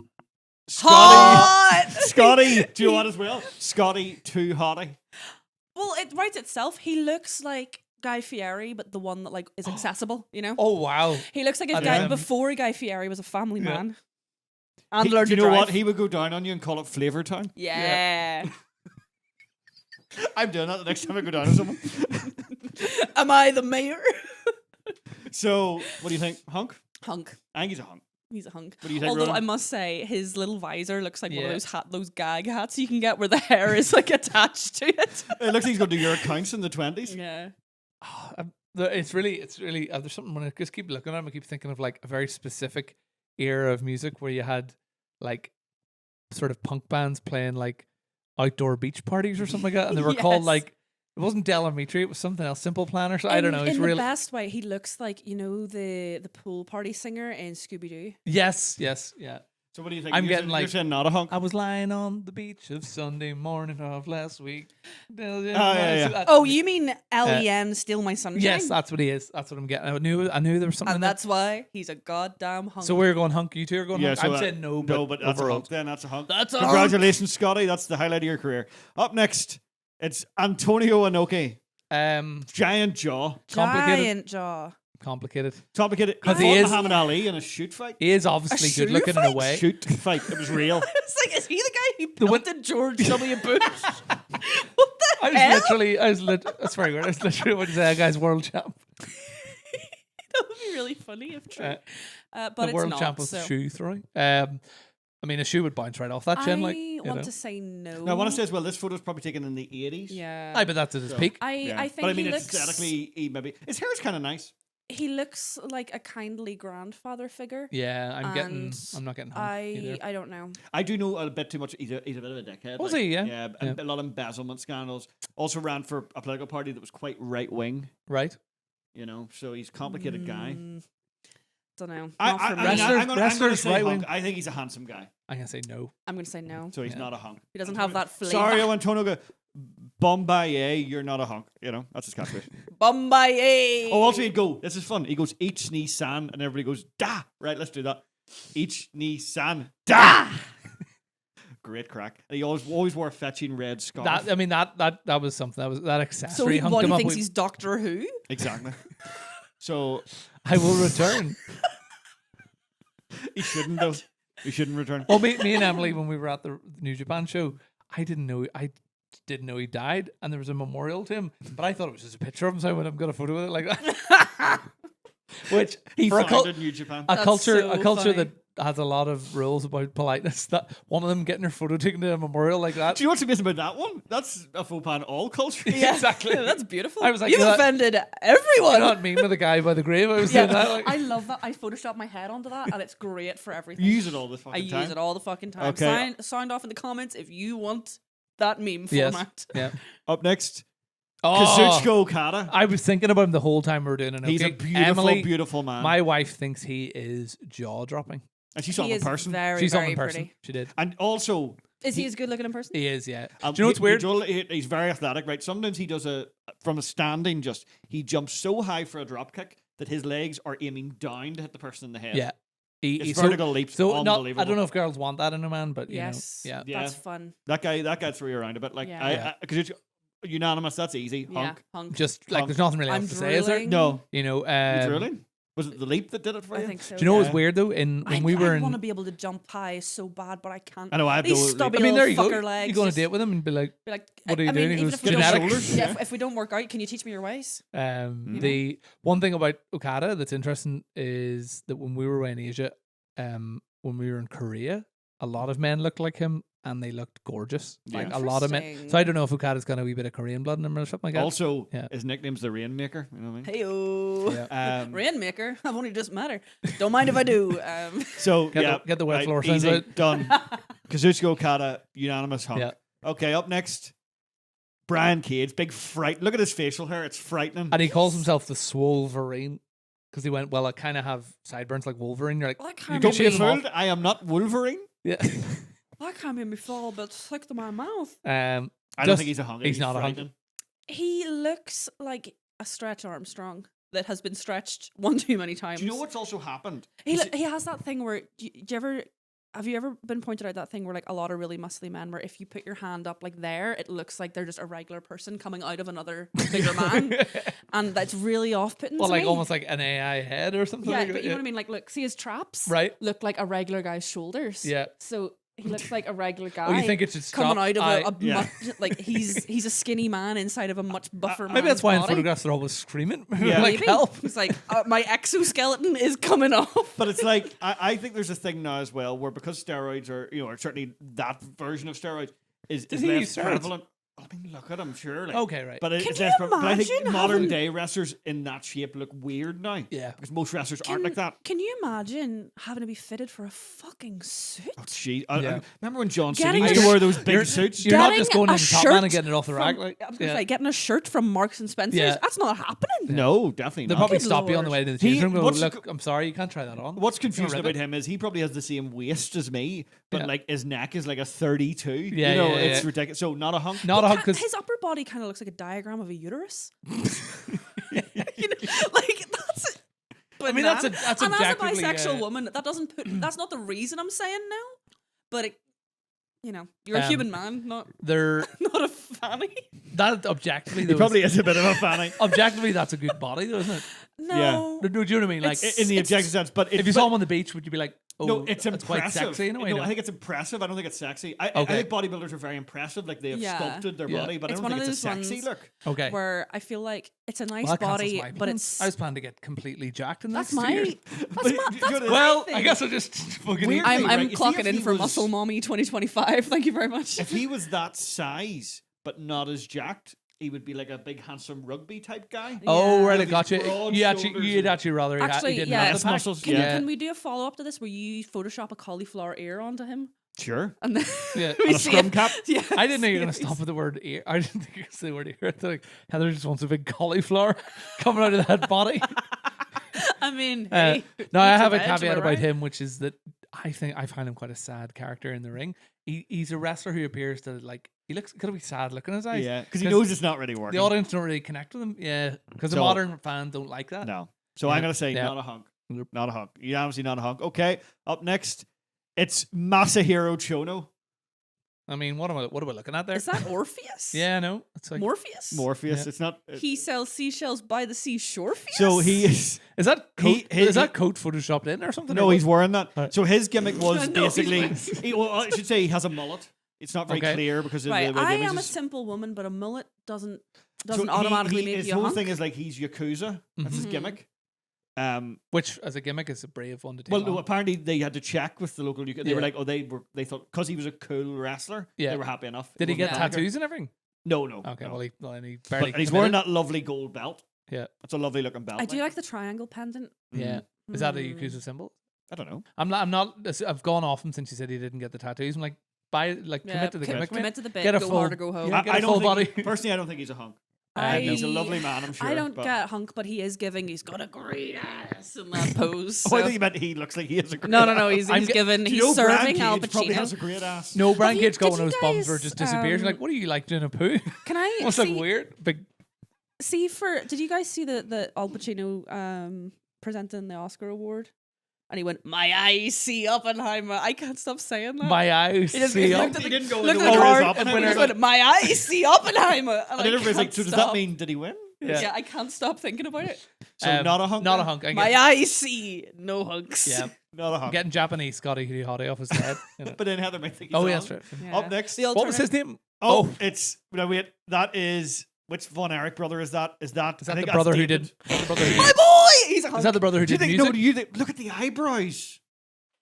Scotty. Hot. Scotty. Do you want as well? Scotty too hotty. Well, it writes itself. He looks like Guy Fieri, but the one that like is accessible. You know. Oh wow. He looks like if And Guy then- before Guy Fieri was a family Yeah. man. And Do learned you to know drive. what? He would go down on you and call it Flavor Town. Yeah. I'm doing that the next time I go down on someone. Am I the mayor? So, what do you think? Hunk? Hunk. I think he's a hunk. He's a hunk. What do you think, Although Ronan? I must say, his little visor looks like one Yeah. of those gag hats you can get where the hair is like attached to it. It looks like he's going to do your accounts in the 20s. Yeah. It's really. There's something when I just keep looking at him, I keep thinking of like a very specific era of music where you had like sort of punk bands playing like outdoor beach parties or something like that, and they were called Yes. like it wasn't Del Mitri, it was something else, Simple Plan or something. I don't know. It's In really the best way, he looks like, you know, the pool party singer in Scooby Doo. yes, yeah. So, what do you think? I'm You're getting saying, like- you're saying not a hunk? I was lying on the beach of Sunday morning of last week. yeah. Oh, you mean LEN, Steal My Sunshine? Yes, that's what he is. That's what I'm getting. I knew there was something. in And that. that's why he's a goddamn hunk. So we're going hunk. You two are going Yeah, hunk. so I'm saying no, but that's a overall. hunk then. That's a hunk. That's a Congratulations, Scotty. That's the highlight of your career. Up next, it's Antonio Inoki. Giant jaw. Complicated. giant jaw. complicated. Complicated. 'Cause He he fought is- Muhammad Ali in a shoot fight. He is obviously shoe good looking in a fight? way. Shoot fight. It was real. It's like, is he the guy who one- pelted George W. Bush? What the I hell? that's very weird. I was literally what you say, that guy's world champ. That would be really funny if true. But The it's world not. champ of So. shoe throwing. I mean, a shoe would bounce right off that chin, like I you want know. to say no. Now, I want to say as well, this photo's probably taken in the 80s. Yeah. Aye, but that's at his peak. I think but I mean, he it's looks. aesthetically, maybe his hair's kind of nice. He looks like a kindly grandfather figure. Yeah, I'm And not getting hung either. I don't know. I do know a bit too much. He's a bit of a dickhead. Was he? Yeah. Yeah, and a lot of embezzlement scandals. Also ran for a political party that was quite right wing. Right. You know, so he's a complicated guy. Don't know. I, Not for me. Wrestler- I'm gonna wrestlers say right-wing. hunk. I think he's a handsome guy, I'm gonna say no. I'm going to say no. so he's Yeah. not a hunk. He doesn't have that flavor. Sorry, Antonio. Bombay, you're not a hunk. You know, that's his catchphrase. Bombay. Oh, also he'd go. This is fun. He goes each knee san, and everybody goes da. Right, let's do that. Each knee san da. Great crack. And he always wore a fetching red scarf. That I mean that was something. That was that So accessory he, hung what, him he up thinks with. he's Doctor Who? Exactly. So I will return. he shouldn't though. He shouldn't return. Well, me and Emily, when we were at the New Japan show, I didn't know he died, and there was a memorial to him, but I thought it was just a picture of him, so I went and got a photo with it like that. Which He for founded New Japan. a That's culture so that funny. has a lot of rules about politeness, that one of them getting their photo taken to a memorial like that. Do you know what's amazing about that one? That's a faux pas in all cultures. Exactly. That's beautiful. I was like, You've you know, offended You everyone. know what I mean with the guy by the grave? I was saying that. Like, I love that. I photoshopped my head onto that, and it's great for everything. You use it all the I fucking time. use it all the fucking time. Okay. Sound off in the comments if you want that meme yes. format. Yeah. Up next, Oh, Kazuchika Okada. I was thinking about him the whole time we were doing it. He's a beautiful, beautiful man. My wife thinks he is jaw dropping. and she saw He him in is person. very, She saw him very in person. pretty. She did. And also, Is he as good looking in person? He is, yeah. Do you know what's weird? He's very athletic, right? Sometimes he does from a standing, he jumps so high for a drop kick that his legs are aiming down to hit the person in the head. Yeah. His vertical leaps, So unbelievable. I don't know if girls want that in a man, but Yes. you know, Yeah. That's fun. That guy threw you around a bit. Like, Yeah. because it's unanimous, that's easy. Yeah. Hunk. Hunk. just like Hunk. there's nothing really I'm else to say, is there? drooling. No. You know, You drilling? Was it the leap that did it for I you? think so. do you know what was Yeah. weird though? When we were I in, want to be able to jump high so bad, but I can't. I know, I have These no- stubby I mean, little there you go. fucker legs. You go on a just date with him and be like, be like, what are you I mean, doing? He even goes, if we "Get don't- the shoulders." Yeah, Yeah. if we don't work out, can you teach me your ways? The one thing about Okada that's interesting is that when we were away in Asia, when we were in Korea, a lot of men looked like him and they looked gorgeous. Like Yeah. a lot of men. Interesting. So I don't know if Okada's got a wee bit of Korean blood in him or something like that. Also, Yeah. his nickname's the Rainmaker. You know what I mean? Heyo. Yeah. Rainmaker. I've only just met her. Don't mind if I do. So Get the wet floor sounds easy, out. done. Kazuchika Okada, unanimous hunk. Yeah. Okay, up next, Brian Cage, big fright. Look at his facial hair; it's frightening. And he calls himself the Swolverine because he went, well, I kind of have sideburns like Wolverine. You're like, Well, that you can't can Don't be be shave them off. fooled. I am not Wolverine. Yeah. That can't make me fall a bit sick to my mouth. I don't Just- think he's a hunk. he's not a hunk. frightening. He looks like a Stretch Armstrong that has been stretched one too many times. Do you know what's also happened? He has that thing where have you ever been pointed out that thing where like a lot of really muscly men where if you put your hand up like there, it looks like they're just a regular person coming out of another bigger man, and that's really off-putting. well, to like me. almost like an AI head or something. Yeah, like but that. you know what I mean. Like, look, see his traps, Right. Look like a regular guy's shoulders. Yeah. So he looks like a regular guy. Oh, you think it should coming stop? out of I- a Yeah. much, like he's a skinny man inside of a much buffer. Maybe that's why in man's body. photographs they're always screaming. Yeah. like Maybe. help. He's like, my exoskeleton is coming off. But it's like I think there's a thing now as well where because steroids are or certainly that version of steroids is he less use steroids? prevalent. I mean, look at him, surely. Okay, right. But Can it's you less prevalent. But I think imagine modern having- day wrestlers in that shape look weird now. Yeah. Because most wrestlers aren't like that. Can you imagine having to be fitted for a fucking suit? Oh, gee. Yeah. Remember when John Cena Getting used to a wear those big You're- suits? You're not Getting just going a to the top man and shirt getting it off the rack. Like, I was gonna yeah. say, getting a shirt from Marks and Spencer's. Yeah. That's not happening. No, definitely They'll not. probably Good stop you on the Lord. way to the He- change room and go, what's the look, I'm sorry, you can't try that on. What's confusing rip about it. him is he probably has the same waist as me, but Yeah. like his neck is like a 32. Yeah, you know, yeah, it's yeah. ridiculous. So not a hunk. Not a hunk because His upper body kind of looks like a diagram of a uterus. You know, like that's it. I mean, that's Banana. that's and as a objectively, bisexual woman, that doesn't put. That's not the reason I'm saying no, but it, you're a Um, human man, not They're not a fanny. that objectively He though. probably is a bit of a fanny. Objectively, that's a good body, though, isn't it? No. Do you know what I mean? Like, in the objective sense, but if you saw him on the beach, would you be like, oh, no, it's that's quite impressive. sexy in a way? No, I think it's impressive. I don't think it's sexy. I Okay. think bodybuilders are very impressive. Like they have sculpted their body, but It's I one don't of think it's a those sexy ones look. Okay. where I feel like it's a nice Well, that cancels body, my but plans. it's I was planning to get completely jacked in the that's next 2 my years. Well, I guess I'll just fucking Weird eat. thing, I'm right? You see, clocking if in he for was- Muscle Mommy 2025. Thank you very much. If he was that size but not as jacked, he would be like a big handsome rugby type guy. Oh, Yeah. right, I With got his you. broad You'd shoulders actually rather he Actually, didn't yeah. have Ass the pack. muscles, Can, yeah. can we do a follow up to this where you Photoshop a cauliflower ear onto him? Sure. And then Yeah. we And a see scrum if- cap. Yeah, I didn't know you were going see to if stop at the word ear. I didn't think you were going to say the word ear. I thought, like, Heather just wants a big cauliflower coming out of that body. I mean, Uh, hey, no, I each have a of veg, am I caveat about right? him, which is that I find him quite a sad character in the ring. He's a wrestler who appears to like he looks could be sad looking in his eyes. Yeah, because he knows it's not really working. The audience don't really connect with him. Yeah, because the So- modern fan don't like that. No. So Yeah. I'm going to say Yeah. not a hunk. Nope. Not a hunk. You're obviously not a hunk. Okay. Up next, it's Masahiro Chono. I mean, what am I looking at there? Is that Orpheus? Yeah, no, it's like Morpheus? Morpheus. Yeah. It's not. He sells seashells by the seashore. So he is. is that He- coat, his- is that coat photoshopped in or something? No, or he's wearing that. Right. So his gimmick was No, he's basically. wearing- Well, I should say he has a mullet. It's not very Okay. clear because of Right, the way I the am a images. simple woman, but a mullet doesn't So automatically make his you a whole hunk. thing is like he's Yakuza. That's his Mhm. gimmick. which as a gimmick is a brave one to take. Well, no, on. apparently they had to check with the local. They Yeah. were like, oh, they thought because he was a cool wrestler, Yeah. they were happy enough. It Did he wasn't get a hanker. tattoos and everything? No. Okay, no. well, he barely. But he's wearing committed. that lovely gold belt. Yeah. That's a lovely looking belt. I do like the triangle pendant. Yeah, Mm. is that a Mm. Yakuza symbol? I don't know. I'm not. I've gone off him since he said he didn't get the tattoos. I'm like, commit to the gimmick, mate. Commit to the bit. Get a go full- hard or go home. Yeah. get a I don't full think body. Personally, I don't think he's a hunk. I- He's a lovely man, I'm sure. I don't but- get hunk, but he is giving. He's got a great ass in that pose. Oh, I so- thought you meant he looks like he has a great No. ass. He's I'm giving. Do He's you know Brian serving Al Cage probably has a Pacino. great ass. No, Brian you- Cage got did one of you those bums where it guys, just disappears. You're like, what do you like doing a poo? Can I What's like see? weird? Big. See for did you guys see the Al Pacino presenting the Oscar award? And he went, "My eyes see Oppenheimer." I can't stop saying that. My eyes He just see looked up. at He the- didn't go looked into at the winner card is Oppenheimer. and he He's just like- went, "My eyes see Oppenheimer." And I I didn't realize, like, can't so does stop. that mean did he win? Yeah. I can't stop thinking about it. So not a hunk. Not a then? hunk. I My get, eyes see no hunks. yeah, Not a I'm hunk. getting Japanese Scotty Hottie off his head. You know. But then Heather might think he's Oh, a yes, hunk. right. Yeah. Up next. The What was his alternative- name? Oh, it's no wait. That is which Von Erich brother is that? Is that? Is I that think the that's brother who David. did? The brother who My did boy, he's a hunk. is that the brother who Do you did think? music? No, do you think? Look at the eyebrows.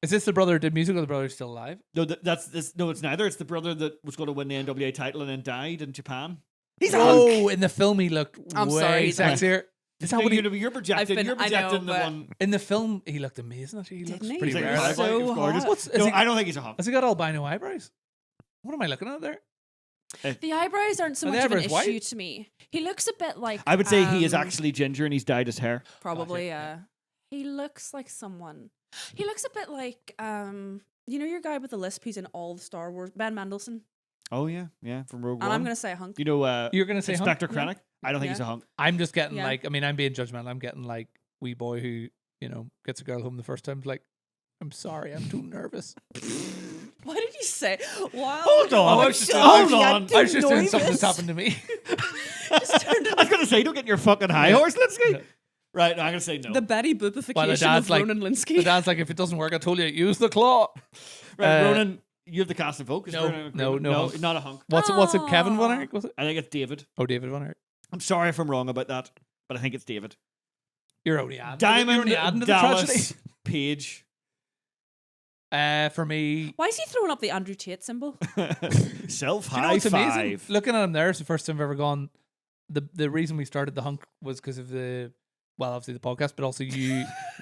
Is this the brother who did music or the brother who's still alive? No, that's this. No, it's neither. It's the brother that was going to win the NWA title and then died in Japan. He's a hunk. Oh, in the film he looked I'm way sorry, he's a hunk. sexier. Is that what he? You're projecting. been- You're I know, projecting the but- one. In the film, he looked amazing. Actually, he Didn't looks he? pretty He's like rare. an He's eyebrow, so it's gorgeous. hot. What's, No, I don't think he's a hunk. has he got albino eyebrows? What am I looking at there? The eyebrows aren't so Are the much of an eyebrows white? issue to me. He looks a bit like. I would say he is um, actually ginger and he's dyed his hair. Probably, yeah. He looks like someone. He looks a bit like you know your guy with the lisp. He's in all the Star Wars. Ben Mendelsohn. Oh yeah, from Rogue And One. I'm gonna say a hunk. You know, You're gonna say hunk? Inspector Krennic. I don't think he's a hunk. I'm just getting Yeah. like, I mean, I'm being judgmental. I'm getting like wee boy who, you know, gets a girl home the first time. Like, I'm sorry, I'm too nervous. What did you say? Wow. Hold on. I I'm was just- sorry, hold I'm on. I was just doing something that's happened to me. I was gonna say, don't get your fucking high horse. Let's go. Yeah. Right, no, I'm gonna say no. The Betty Boopification Well, the of dad's like, Ronan the Linsky. dad's like, if it doesn't work, I told you, use the claw. Right, Uh, Ronan, you have the cast and vote. 'cause no, we're in agreement. no, no, hunk. not a hunk. What's it? Kevin Von Aw. Erich, was it? I think it's David. Oh, David Von Erich. I'm sorry if I'm wrong about that, but I think it's David. You're only adding. Diamond you're only adding to the tragedy. Dallas Page. For me, Why is he throwing up the Andrew Tate symbol? Self do you know high what's amazing? five. Looking at him there, it's the first time I've ever gone. The reason we started the hunk was because of the, well, obviously the podcast, but also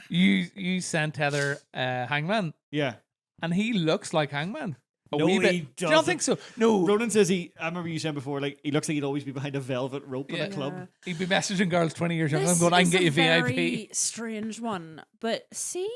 you sent Heather Hangman, Yeah. and he looks like Hangman. A No, wee bit. he Do you not think so? No. Ronan says I remember you saying before, like, he looks like he'd always be behind a velvet rope in Yeah. a club. Yeah. He'd be messaging girls 20 years younger. I'm This going, I can is get a you very VIP. strange one, but see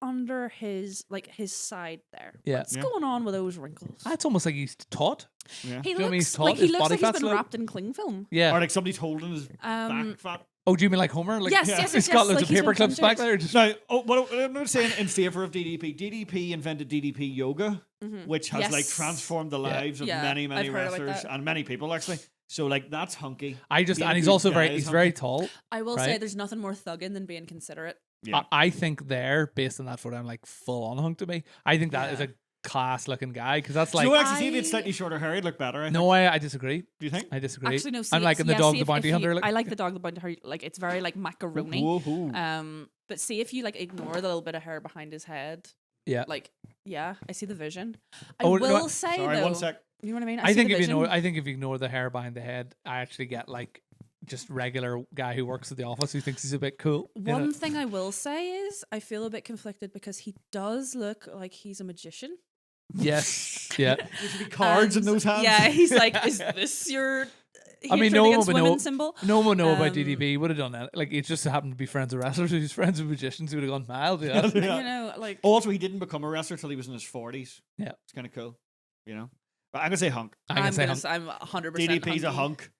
under his his side there. Yeah. What's Yeah. going on with those wrinkles? That's almost like he's taut. Yeah. He Do you know what I mean? He's looks tall, like his he looks body like he's fat's been low. wrapped in cling film. Yeah. Or like somebody's holding his back fat. Oh, do you mean like Homer? Like, Yes, Yeah. yes, he's yes, got yes, loads like of he's paper been clips back conjured. there. Just, Now, what I'm not saying in favor of DDP. DDP invented DDP yoga, Mhm. which has like Yes. transformed the lives of Yeah, many I've heard about wrestlers that. and many people actually. So like that's hunky. And Being a he's good also guy is he's hunky. very tall. I will say Right. there's nothing more thugging than being considerate. Yeah. I think there, based on that photo, I'm like full on hunk to me. I think that is Yeah. a class looking guy because that's So like. actually, see if he had I- slightly shorter hair, he'd look better. I think. No, I disagree. Do you think? I disagree. Actually, no. See, I'm like in the yeah, Dog see the if Bounty you- Hunter. Like, I like the Dog the Bounty Hunter. Like it's very like macaroni. Woohoo. But see if you like ignore the little bit of hair behind his head. yeah. Like, yeah, I see the vision. I Oh, no, will say Sorry, though, one sec. you know what I mean? I see think the if you vision. know, I think if you ignore the hair behind the head, I actually get like just regular guy who works at the office who thinks he's a bit cool. you know? One thing I will say is I feel a bit conflicted because he does look like he's a magician. Yes. Yeah. There should be cards in And those hands. Yeah, he's like, is this your I mean, hatred no one against would women know. symbol? No one would know about Um, DDB. He would have done that. Like, it just happened to be friends with wrestlers. He was friends with magicians. He would have gone mild. Yeah. You know, like Also, he didn't become a wrestler till he was in his 40s. Yeah. It's kind of cool. You know? But I'm going to say hunk. I'm gonna say hunk. I'm 100% DDP's a hunky. hunk.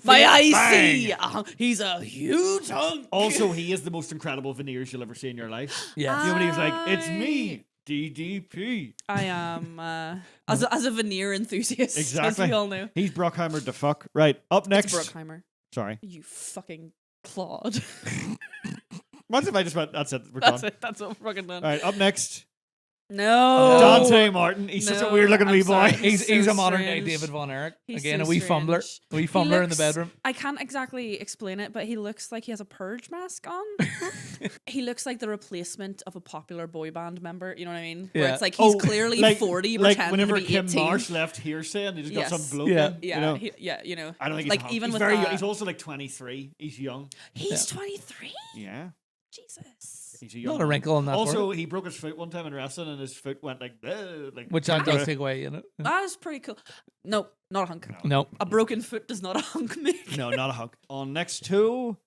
My eyes Bang. see. He's a huge hunk. Also, he is the most incredible veneers you'll ever see in your life. Yes. You know when he was like, it's me, DDP. I am as a veneer enthusiast, Exactly. as we all know. He's Bruckheimer the fuck. Right, up next. It's Bruckheimer. Sorry. You fucking clod. What if I just went, that's it, we're That's done. it. That's what we're fucking done. All right, up next. No. Dante Martin. He's such a No, weird looking I'm wee boy. sorry. He's so a modern day strange. David Von Erich. He's Again, so a wee fumbler. strange. A wee He fumbler in the looks- bedroom. I can't exactly explain it, but he looks like he has a purge mask on. He looks like the replacement of a popular boy band member. You know what I mean? Where Yeah. it's like he's Oh, clearly like, 40, like pretending whenever to be Kim 18. Marsh left Hearsay and he just got Yes. some bloke Yeah. in, Yeah, you know. you know. I don't think he's like a hunk. even He's with very young. that- He's also like 23. He's young. He's 23. Yeah. Jesus. He's a young Not a man. wrinkle on that. Also, forehead, he broke his foot one time in wrestling and his foot went like, like which that does take away, you know. That is pretty cool. No, not a hunk. No. A broken foot does not a hunk make. No, not a hunk. On next two,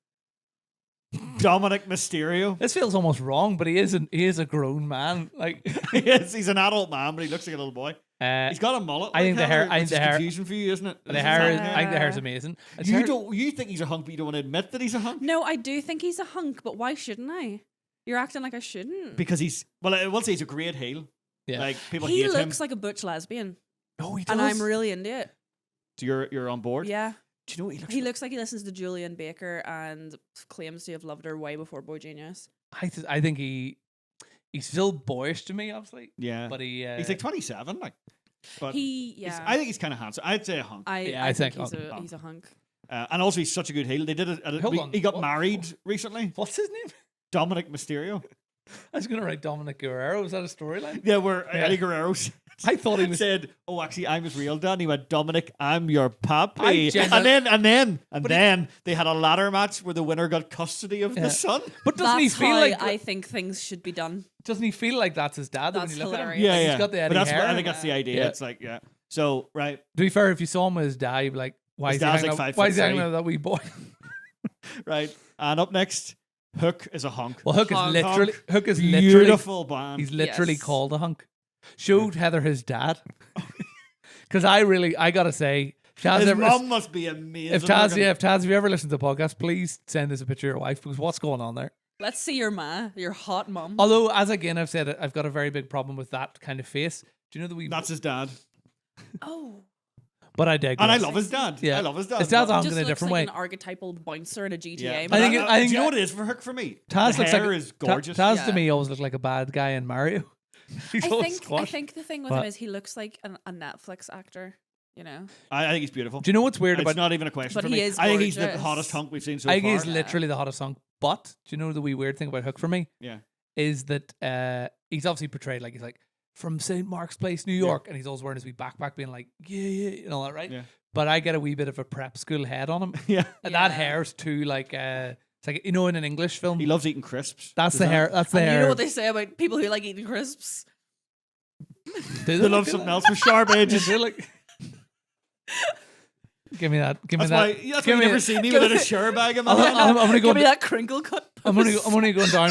Dominic Mysterio. This feels almost wrong, but he is a grown man. Like, Yes, he's an adult man, but he looks like a little boy. uh, He's got a mullet. I think the hair- Heather, I think which the is hair- confusing for you, isn't it? the hair is. Uh, I think the hair's amazing. It's You hair- don't. You think he's a hunk, but you don't want to admit that he's a hunk No, I do think he's a hunk, but why shouldn't I? You're acting like I shouldn't. because he's. Well, I will say he's a great heel. Yeah. Like people He hate him. looks like a butch lesbian, Oh, he does. and I'm really into it. So you're on board. Yeah, Do you know what he looks? he looks like he listens to Julian Baker and claims to have loved her way before Boy Genius. I think he's still boyish to me, obviously. Yeah, But he's like 27. Like, but I I think he's kind of handsome. I'd say a hunk. I think think he's a hunk. And also, he's such a good heel. They did it. Hold on. He got What? married recently. What's his name? Dominic Mysterio. I was gonna write Dominic Guerrero. Is that a storyline? Yeah, where Yeah. Eddie Guerrero I thought he was. said, "Oh, actually, I'm his real dad." And he went, "Dominic, I'm your pappy." I genuinely- And then they had a ladder match where the winner got custody of Yeah. the son. But doesn't That's he feel how like? I think things should be done. Doesn't he feel like that's his dad? That's when you look at him? hilarious. Yeah, Like, yeah. He's got the But Eddie that's hair. I think that's the idea. Yeah. It's like, yeah. So right, To be fair, if you saw him with his dad, you'd be like, why His is he dad's hanging like out? 5'3". Why is he hanging out with that wee boy? right, and up next, Hook is a hunk. Well, Hook Hunk. is literally. Beautiful band. He's literally Yes. called a hunk. Showed Heather his dad. Because I gotta say, Taz, His mum must be amazing. if Taz, looking. yeah, if Taz, if you ever listen to the podcast, please send us a picture of your wife because what's going on there? Let's see your ma, your hot mum. Although, as again I've said, I've got a very big problem with that kind of face. Do you know the wee? That's his dad. Oh, But I digress. And I love his dad. Yeah. I love his dad. His dad's but- on just in a looks different like way. an archetypal bouncer in a GTA. Yeah, movie. but I think do you know it- what it is for Hook for me? Taz the looks hair like is gorgeous. Taz Yeah. to me always looked like a bad guy in Mario. He's I all think squashed. the thing with What? him is he looks like a Netflix actor. You know, I think he's beautiful. Do you know what's weird It's about? not even a question But for he me. is I think he's the gorgeous. hottest hunk we've seen so I think far. he's literally the hottest song. But do you know the wee weird thing about Hook for me Yeah. is that he's obviously portrayed like he's like from St. Mark's Place, New York, and he's always wearing his wee backpack, being like yeah, and all that, right? Yeah. But I get a wee bit of a prep school head on him. Yeah. And that Yeah. hair's too like it's like in an English film. He loves eating crisps. That's Is the that- hair. That's the and hair. you know what they say about people who like eating crisps? Do They love something else with sharp edges. They like. Give me that. Give me That's that. why. That's why you never see me without a share bag in my hand. I'm gonna go. Give me that crinkle cut. I'm only going down.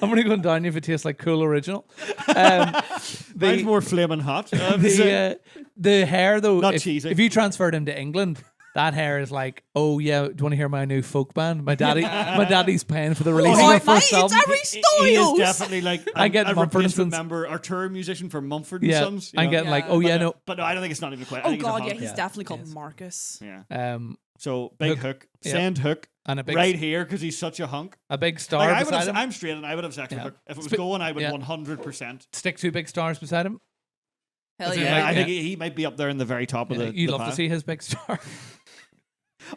I'm only going down if it tastes like Cool Original. Mine's The more flaming hot. I have to say. the hair though, Not if, cheesy. if you transferred him to England, That hair is like, oh yeah, do you want to hear my new folk band? My daddy's paying for the release of my Right, mate, first album. it's Harry He is Styles. definitely like I get a Mumford and replacement Sons. member, our tour musician for Mumford and Yeah, Sons. you I'm know? getting like, Yeah. oh yeah, But, no. but no, I don't think it's not even quite. I Oh think he's a God, yeah, hunk. he's Yeah. definitely called Yes. Marcus. Yeah. So big hook, Yep. send hook, And a big right here because he's such a hunk. a big star Like I would beside have, him. I'm straight and I would have sex with Yeah. hook. If it was Sp- going, I would yeah. 100%. Stick 2 big stars beside him. Hell Is it yeah. Yeah, like- I think he might be up there in the very top of Yeah, the. you'd the love to pile. see his big star.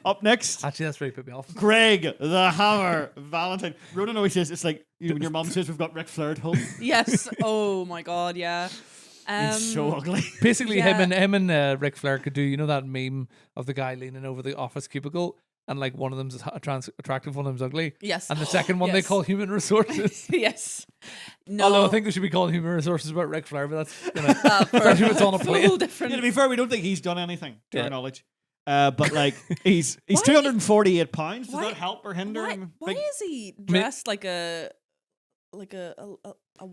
Up next, Actually, that's really put me off. Greg the Hammer Valentine. Ronan always says it's like when your mum says we've got Ric Flair at home. Yes. Oh my God, yeah. He's so ugly. Basically, Yeah. him and Ric Flair could do, you know, that meme of the guy leaning over the office cubicle, and like one of them's attractive, one of them's ugly, Yes. and the second one they Yes. call human resources. Yes. No. Although I think they should be called human resources about Ric Flair, but that's for especially if it's on a full plane. different. Yeah, to be fair, we don't think he's done anything to Yeah. our knowledge. But like he's Why- 248 pounds. Does why- that help or hinder Why, him? why Big- is he dressed like a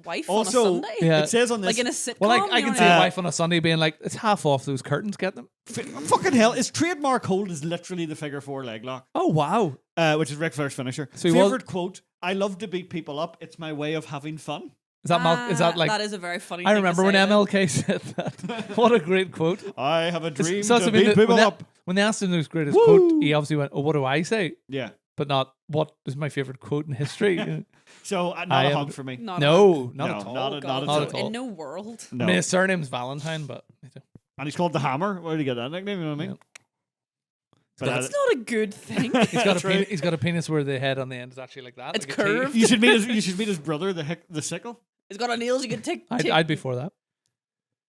wife Also, on a Sunday? Yeah. It says on this. Like in a sitcom. Well, like I you know can what see I a mean? wife on a Sunday being like, "It's half off those curtains, get them." Fucking hell, his trademark hold is literally the figure 4 leg lock, Oh wow! which is Ric Flair's finisher. So he was- Favorite quote: "I love to beat people up. It's my way of having fun." Is that is that like? that is a very funny. I thing remember to when say, though. MLK said that. What a great quote! I have a dream So to I mean, beat people up. when they asked him his greatest Woo! quote, he obviously went, "Oh, what do I say?" Yeah. But not what is my favorite quote in history. So I not a am- hunk for me. Not No, not No, at all. not Oh, at- God, not at no, all. in no world. No. I mean, his surname's Valentine, but And he's called the Hammer. Where did he get that nickname? You know what I mean? But That's not a good thing. he's got That's right. he's got a penis where the head on the end is actually like that. It's like a T. curved. you should meet his brother, the sickle. It's got a nails you can take. I'd be for that.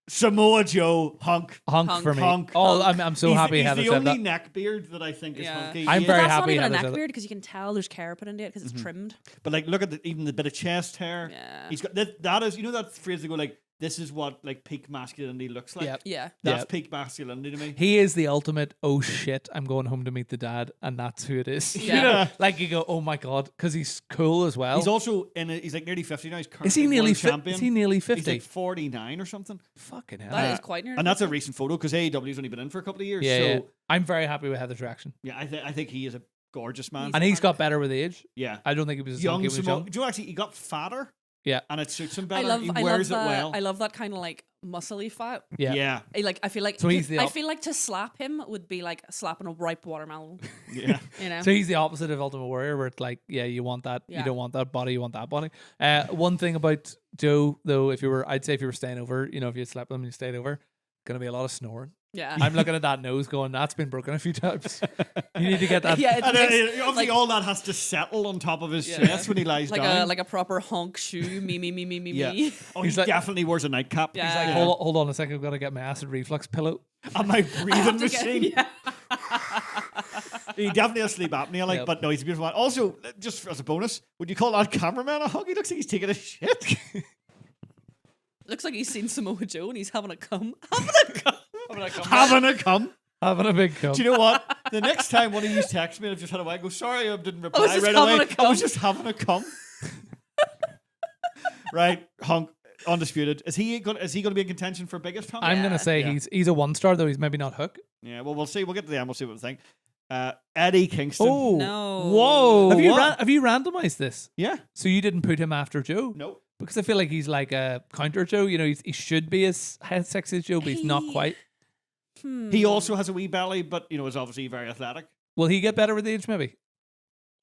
Samoa Joe hunk. Hunk, Hunk. for me. Hunk. Oh, Hunk. I'm so he's, happy he's Heather the said only that. neck beard that I think is Yeah. hunky. I'm He very is- That's not happy even a Heather neck said that. beard because you can tell there's care put into it because it's trimmed. But like, look at even the bit of chest hair. Yeah. He's got that is that phrase they go like, this is what like peak masculinity looks like. Yep. Yeah. That's Yep. peak masculinity to me. He is the ultimate, oh shit, I'm going home to meet the dad, and that's who it is. You Yeah. know? Like you go, oh my God, because he's cool as well. He's also he's like nearly 50 now. He's currently is he nearly world 50? champion. Is he nearly He's 50? like 49 or something. Fucking hell. That is quite near. And that's a recent photo because AEW's only been in for a couple of years. yeah, so yeah. I'm very happy with Heather's reaction. yeah, I think he is a gorgeous man. He's And he's hunk. got better with age. yeah. I don't think he was as Young hunky when he was Samoa. young. Do you know actually he got fatter? Yeah. And it suits him I better. love. He I wears love it that. well. I love that kind of like muscly fat. Yeah. Yeah. I feel like. So he's the I op- feel like to slap him would be like slapping a ripe watermelon. Yeah. You know. So he's the opposite of Ultimate Warrior, where it's like, yeah, you want that, Yeah. you don't want that body, you want that body. One thing about Joe, though, I'd say if you were staying over, you know, if you slept with him and you stayed over, gonna be a lot of snoring. yeah. I'm looking at that nose, going, that's been broken a few times. You need to get that. yeah. It And makes, obviously like, all that has to settle on top of his Yeah. chest when he lies like down. a proper honk shoe. Me. yeah. Me. Oh, He's he like- definitely wears a nightcap. Yeah. He's like, Yeah. hold on a second, I've got to get my acid reflux pillow. And my I have breathing to get- machine. yeah. He definitely has sleep apnea, like, Yep. but no, he's a beautiful man. Also, just as a bonus, would you call that cameraman a hug? He looks like he's taking a shit. Looks like he's seen Samoa Joe and he's having a cum. Having a cum. Having a big cup. Do you know what? The next time one of you text me and I've just had a wag, go, sorry, I didn't reply just right having away. a cum. I was just having a cum. Right, hunk, undisputed. Is he going to be in contention for biggest hunk? I'm gonna Yeah. say Yeah. he's a 1-star, though he's maybe not Hook. Yeah, well, we'll see. We'll get to the end. We'll see what we think. Eddie Kingston. Oh, No. Whoa. Have you what? have you randomized this? Yeah. So you didn't put him after Joe? No. Because I feel like he's like a counter Joe. You know, he should be as sexy as Joe, but he's not He- quite. He also has a wee belly, but, you know, is obviously very athletic. Will he get better with age? Maybe.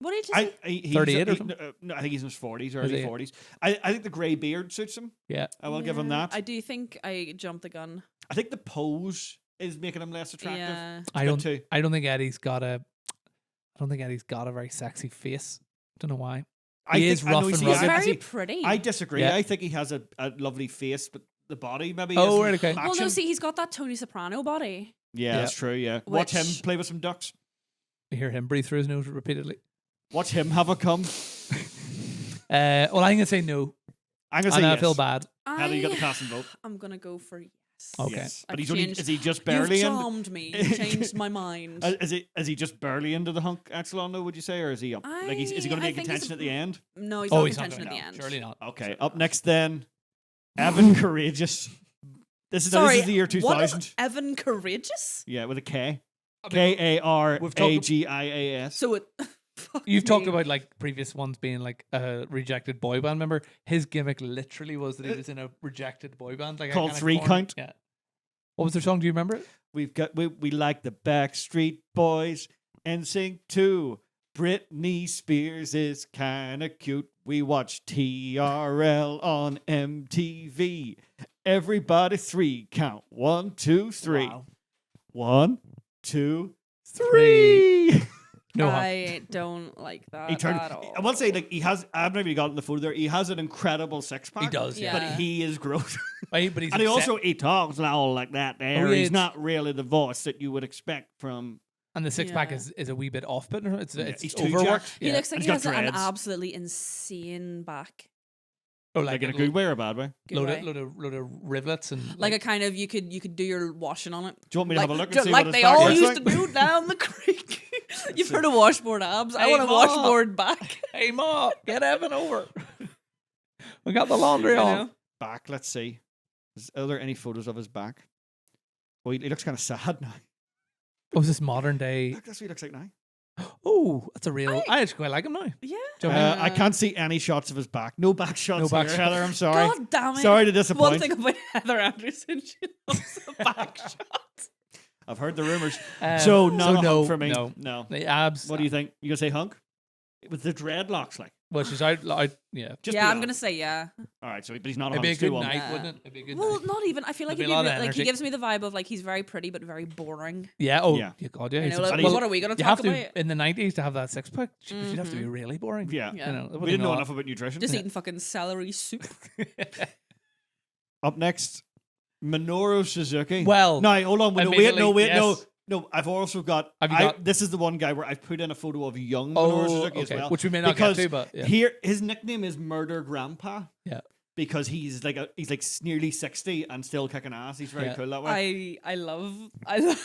What did you say? He's 38 or something? No, I think he's in his 40s, Is early he? 40s. I think the grey beard suits him. Yeah. I will give him Yeah, that. I do think I jumped the gun. I think the pose is making him less attractive. Yeah. I good don't. too. I don't think Eddie's got a. I don't think Eddie's got a very sexy face. Don't know why. He is I know rough and he's- He's rugged. very pretty. I disagree. Yeah. I think he has a lovely face, but the body maybe. Oh, isn't right, okay. well, no, matching. see, he's got that Tony Soprano body. Yeah, that's true. Yeah, watch him Which- play with some ducks. You hear him breathe through his nose repeatedly. Watch him have a cum. Well, I'm gonna say no, I'm gonna say and I yes. feel bad. Heather, you got the casting vote. I'm gonna go for yes. Okay. Yes. But I've he's only changed- is he just You've barely in? charmed me. You changed my mind. Is he just barely into the hunk echelon though? Would you say, or is he up? Like is he going to I be in think he's contention at the end? No, he's Oh, not he's not contention at going the to. end. Surely not. Okay, up next then, Evan Courageous. This is Sorry, the year what 2000. Evan Courageous? Yeah, with a K. K-A-R-A-G-I-A-S. So it. fuck You've talked me. about like previous ones being like a rejected boy band member. His gimmick literally was that he was in a rejected boy band, like a Called kinda Three corny- Count. Yeah. What was their song? Do you remember it? We like the Backstreet Boys and sing too. Britney Spears is kind of cute. We watch TRL on MTV. Everybody 3 count. 1, 2, 3. Wow. 1, 2, 3. No, I don't like that He turned. at all. I will say, like, he has. I've never got in the photo there. He has an incredible 6-pack. he does. Yeah. But Yeah. he is gross. But he's And he upset- also he talks and all like that. There, Oh, yeah, he's it's- not really the voice that you would expect from. and the 6-pack Yeah. is a wee bit off, but it's he's too overworked. jacked. He Yeah. looks like He's he got has an dreads. absolutely insane back. Oh, Like in a a good way or a bad way. Good load way. of rivlets and Like a kind of you could do your washing on it. Do you want me to have a look and just see like what his they back all looks used like? to do down the creek. You've heard of washboard abs. I Hey, want a Ma. washboard back. Hey Ma, get Evan over. We got the laundry You on. know? Back. Let's see. Are there any photos of his back? Well, he looks kind of sad now. Oh, is this modern day? Look, that's what he looks like now. Oh, that's a real. I actually quite like him now. Yeah. Do you know what I mean? I can't see any shots of his back. No back shots. No back here, shots. Heather. I'm sorry. God damn it. Sorry to disappoint. One thing about Heather Anderson, she loves a back shot. I've heard the rumors. So not a hunk for me. No. The abs. What do you think? You gonna say hunk? With the dreadlocks, like. Well, she's out. Yeah. Just Yeah, be I'm honest. gonna say yeah. All right, so but he's not a It'd be a hunk. good 2-1. night, Yeah. wouldn't it? It'd be a good Well, night. not even. I feel like There'd he'd be a be lot of like he energy. gives me the vibe of like he's very pretty but very boring. Yeah. Oh, Yeah. God. Yeah. You he's know, obs- like, well, what are we gonna you talk have to about? in the 90s to have that 6-pack. You'd have to be Mhm. really boring. Yeah. Yeah. You know, We didn't know enough about nutrition. Just eating fucking celery soup. Up next, Minoru Suzuki. Well, no, hold on. Wait, admittedly, no. yes. No, I've also got. Have you got- This is the one guy where I've put in a photo of young Minoru Oh, Suzuki as okay. well. Which we may not because get to, but yeah. here his nickname is Murder Grandpa. Yeah. Because he's like nearly 60 and still kicking ass. He's very Yeah. cool that way. I love Murder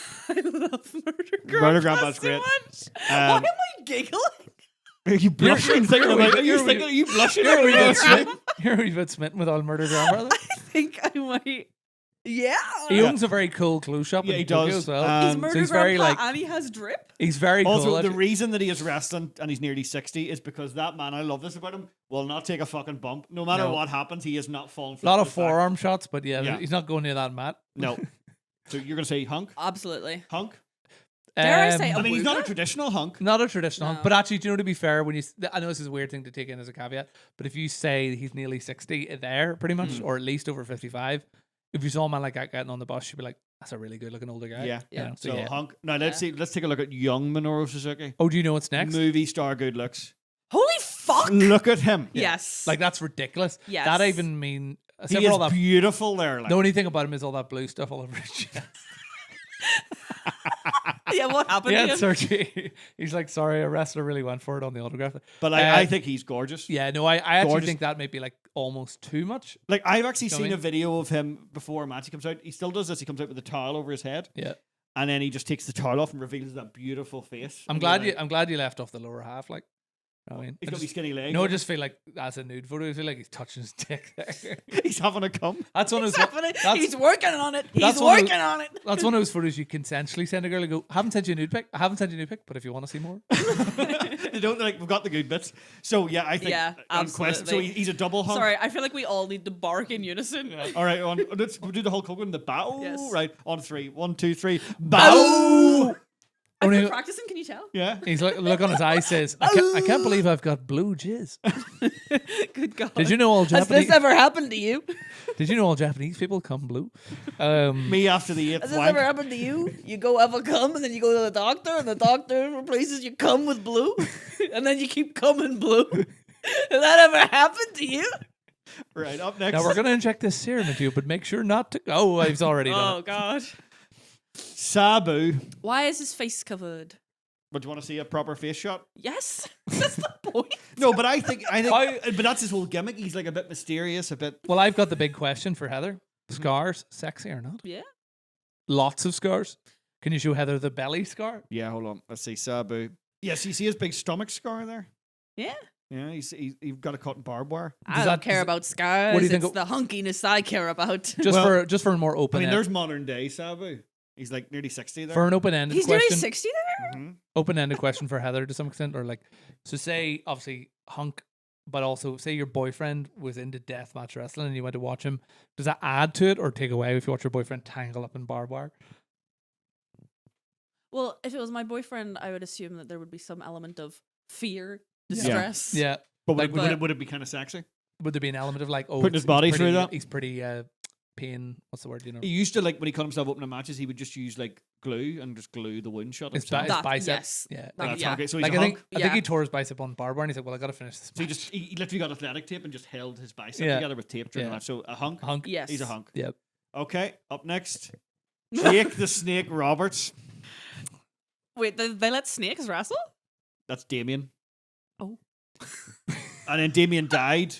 Grandpa. Murder Grandpa's so great. much. Why am I giggling? Are you blushing? Thinking about? Are you blushing? You're a wee about bit smitten. You're a wee bit smitten with all Murder Grandpa. I think I might. Yeah. He owns a very cool clothes shop Yeah, in he Tokyo does. as well. He's so Murder he's very, Grandpa like- and he has drip. He's very cool. Also, the actually. reason that he is wrestling and he's nearly 60 is because that man, I love this about him, will not take a fucking bump. No matter No. what happens, he is not falling A flat. lot on of his back. forearm shots, but yeah, Yeah. he's not going near that mat. No. So you're going to say hunk? Absolutely. Hunk? Dare I say I mean, he's not a Awooga? traditional hunk. Not a traditional, No. but actually, do you know, to be fair, when you, I know this is a weird thing to take in as a caveat, but if you say he's nearly 60 there, pretty much, or at least over 55, if you saw a man like that getting on the bus, you'd be like, that's a really good looking older guy. Yeah. You know, So yeah. hunk. Now let's see. Let's take a look at young Minoru Suzuki. Oh, do you know what's next? Movie star good looks. Holy fuck. Look at him. Yes. Like, that's ridiculous. Yes. That even mean, He except is for all that, beautiful there. Like. the only thing about him is all that blue stuff all over his chest. yeah, what happened Yeah, to him? surgery. He's like, sorry, a wrestler really went for it on the autograph. But Uh, I think he's gorgeous. Yeah, no, I actually Gorgeous. think that may be like almost too much. Like I've actually Know what I seen a mean? video of him before a match he comes out. He still does this. He comes out with a towel over his head, Yeah. and then he just takes the towel off and reveals that beautiful face. I'm And glad you're you. like, I'm glad you left off the lower half. Like, I mean, He's I got these just, skinny legs. no, I just feel like that's a nude photo. I feel like he's touching his dick there. he's having a cum. That's one of He's those. happening. That's, He's working on it. He's that's one of- working on it. that's one of those photos you consensually send a girl and go, "I haven't sent you a nude pic. I haven't sent you a nude pic, but if you want to see more, They don't like. We've got the good bits. So yeah, I think. Yeah, on question, so absolutely. he's a double hunk. Sorry, I feel like we all need to bark in unison. All right, let's do the Hulk Hogan, the bow. Yes. Right, on 3. 1, 2, 3. Bow. I've been Only- practicing, can you tell? Yeah. he's like, look on his eyes says, I can't believe I've got blue jizz." Good God. Did you know all Has Japanese? this ever happened to you? Did you know all Japanese people come blue? Me after the 8th Has this wank. ever happened to you? You go have a cum and then you go to the doctor and the doctor replaces your cum with blue and then you keep coming blue. Has that ever happened to you? Right, up next. Now we're gonna inject this serum into you, but make sure not to. Oh, he's already done Oh it. God. Sabu. Why is his face covered? But do you want to see a proper face shot? Yes, that's the point. No, but I think, but that's his whole gimmick. He's like a bit mysterious, a bit. Well, I've got the big question for Heather: scars, sexy or not? Yeah. Lots of scars. Can you show Heather the belly scar? Yeah, hold on. Let's see, Sabu. Yes, you see his big stomach scar there. Yeah. Yeah, he's got a cut in barbed wire. I don't that- care does- about scars. what do you think It's the hunkiness I care about. Just Well, for a more I open. mean, there's modern day Sabu. He's like nearly 60 there. For an open-ended He's nearly question, 60 there. Mhm. open-ended question for Heather to some extent, or like, so say obviously Hunk, but also say your boyfriend was into deathmatch wrestling and you went to watch him. Does that add to it or take away if you watch your boyfriend tangle up in barbed wire? Well, if it was my boyfriend, I would assume that there would be some element of fear, Yeah. distress. Yeah. But Like, would it be kind of sexy? Would there be an element of like, oh, Putting his he's body pretty, through that? He's pretty pain. What's the word? You know, He used to, like, when he cut himself open in matches, he would just use like glue and just glue the wound shut. his, himself. That- biceps. yes. Yeah. That- That's yeah. okay. So he's Like a I think, hunk. I think he Yeah. tore his bicep on barbed wire and he's like, well, I gotta finish this. So he literally got athletic tape and just held his bicep Yeah. together with tape during Yeah. the match. So a hunk. Hunk. Yes. He's a hunk. Yep. Okay, up next, Jake the Snake Roberts. Wait, they let snakes wrestle? That's Damien. Oh. And then Damien died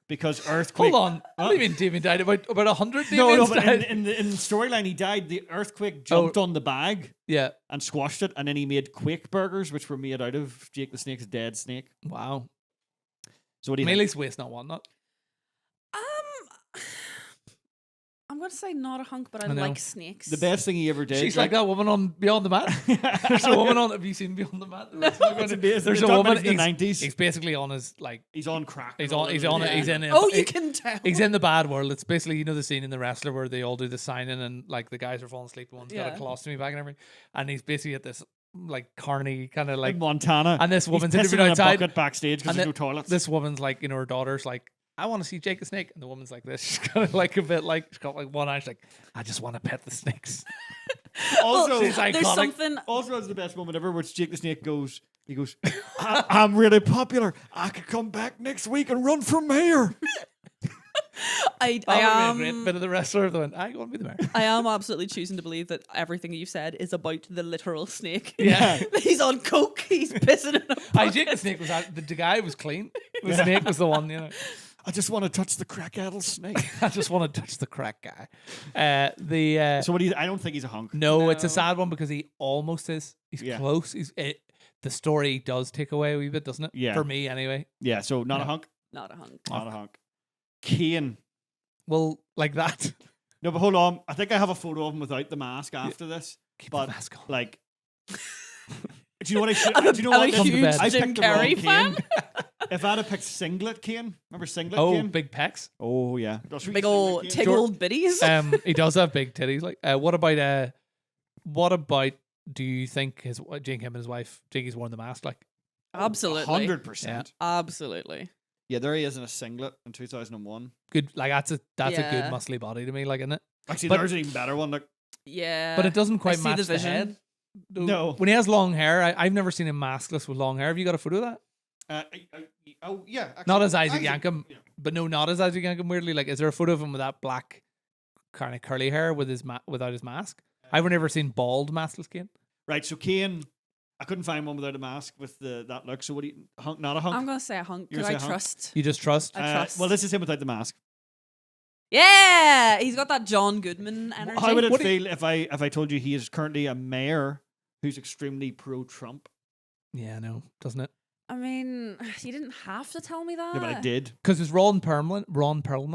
because earthquake. Hold on. What do you mean Damien died? About 100 No, Damiens but died? in the storyline, he died. The earthquake jumped on the bag Yeah. and squashed it, and then he made Quake burgers, which were made out of Jake the Snake's dead snake. Wow. So what do you Melee waste not one, not. I'm going to say not a hunk, but I I know. like snakes. The best thing he ever did. She's like that woman on Beyond the Mat. There's a woman on. Have you seen Beyond the Mat? There's a woman in the 90s. He's basically on his like. He's on crack. He's and all on. He's that. on. Yeah. He's in. Oh, you can tell. He's in the bad world. It's basically, you know, the scene in The Wrestler where they all do the signing and like the guys are falling asleep. One's got Yeah. a colostomy bag and everything, and he's basically at this like carny kind of like. In Montana. And this woman's he's pissing interviewed in outside. a bucket backstage because And there's no then toilets. This woman's like, you know, her daughter's like, I want to see Jake the Snake, and the woman's like this. She's kind of like a bit like she's got like one eye. She's like, I just want to pet the snakes. Also, She's There's iconic. something. also has the best moment ever, where Jake the Snake goes. He goes, I'm really popular. I could come back next week and run for mayor. I That would be a am. great bit of The Wrestler of the one. I want to be the mayor. I am absolutely choosing to believe that everything you've said is about the literal snake. Yeah. He's on coke. He's pissing in a I Jake the bucket. Snake was the guy was clean. The snake was the one, you know. I just want to touch the crack-addled snake. I just want to touch the crack guy. So what do you? I don't think he's a hunk. No, it's a No. sad one because he almost is. He's Yeah. close. The story does take away a wee bit, doesn't it? Yeah. For me, anyway. Yeah, so not a Yeah. hunk. Not a hunk. Not a hunk. Kane. Well, like that. No, but hold on. I think I have a photo of him without the mask after this. Keep But the mask on. like, do you know what I should? I'm Do you know a what? Come to huge bed. I Jim picked the wrong Carrey Kane. fan. If I'd have picked Singlet Kane, remember Singlet Oh, Kane? big pecs. Oh yeah, Big old Kane. tiggled bitties. He does have big titties. Like, what about? Do you think Jake him and his wife Jakey's worn the mask? Like, Absolutely. 100%. Absolutely. Yeah, there he is in a singlet in 2001. good. Like that's a good Yeah. muscly body to me. Like, isn't it? Actually, But- there's an even better one. Like, Yeah. But it doesn't quite see match the the, vision. head. No. When he has long hair, I've never seen him maskless with long hair. Have you got a photo of that? oh yeah, actually, Not as Isaac Yankem, yeah. but no, not as Isaac Yankem. Weirdly, like, is there a photo of him with that black, kind of curly hair with his without his mask? I've never seen bald maskless Kane. Right, so Kane, I couldn't find one without a mask with that look. So what do you? Hunk? Not a hunk. I'm gonna say a hunk You're because gonna I say a hunk? trust. You just trust. I trust. Well, this is him without the mask. Yeah, he's got that John Goodman energy. How would it What do feel if I told you he is currently a mayor who's extremely pro-Trump? Yeah, no, doesn't it? I mean, you didn't have to tell me that. Yeah, but I did Because it's Ron Perlman,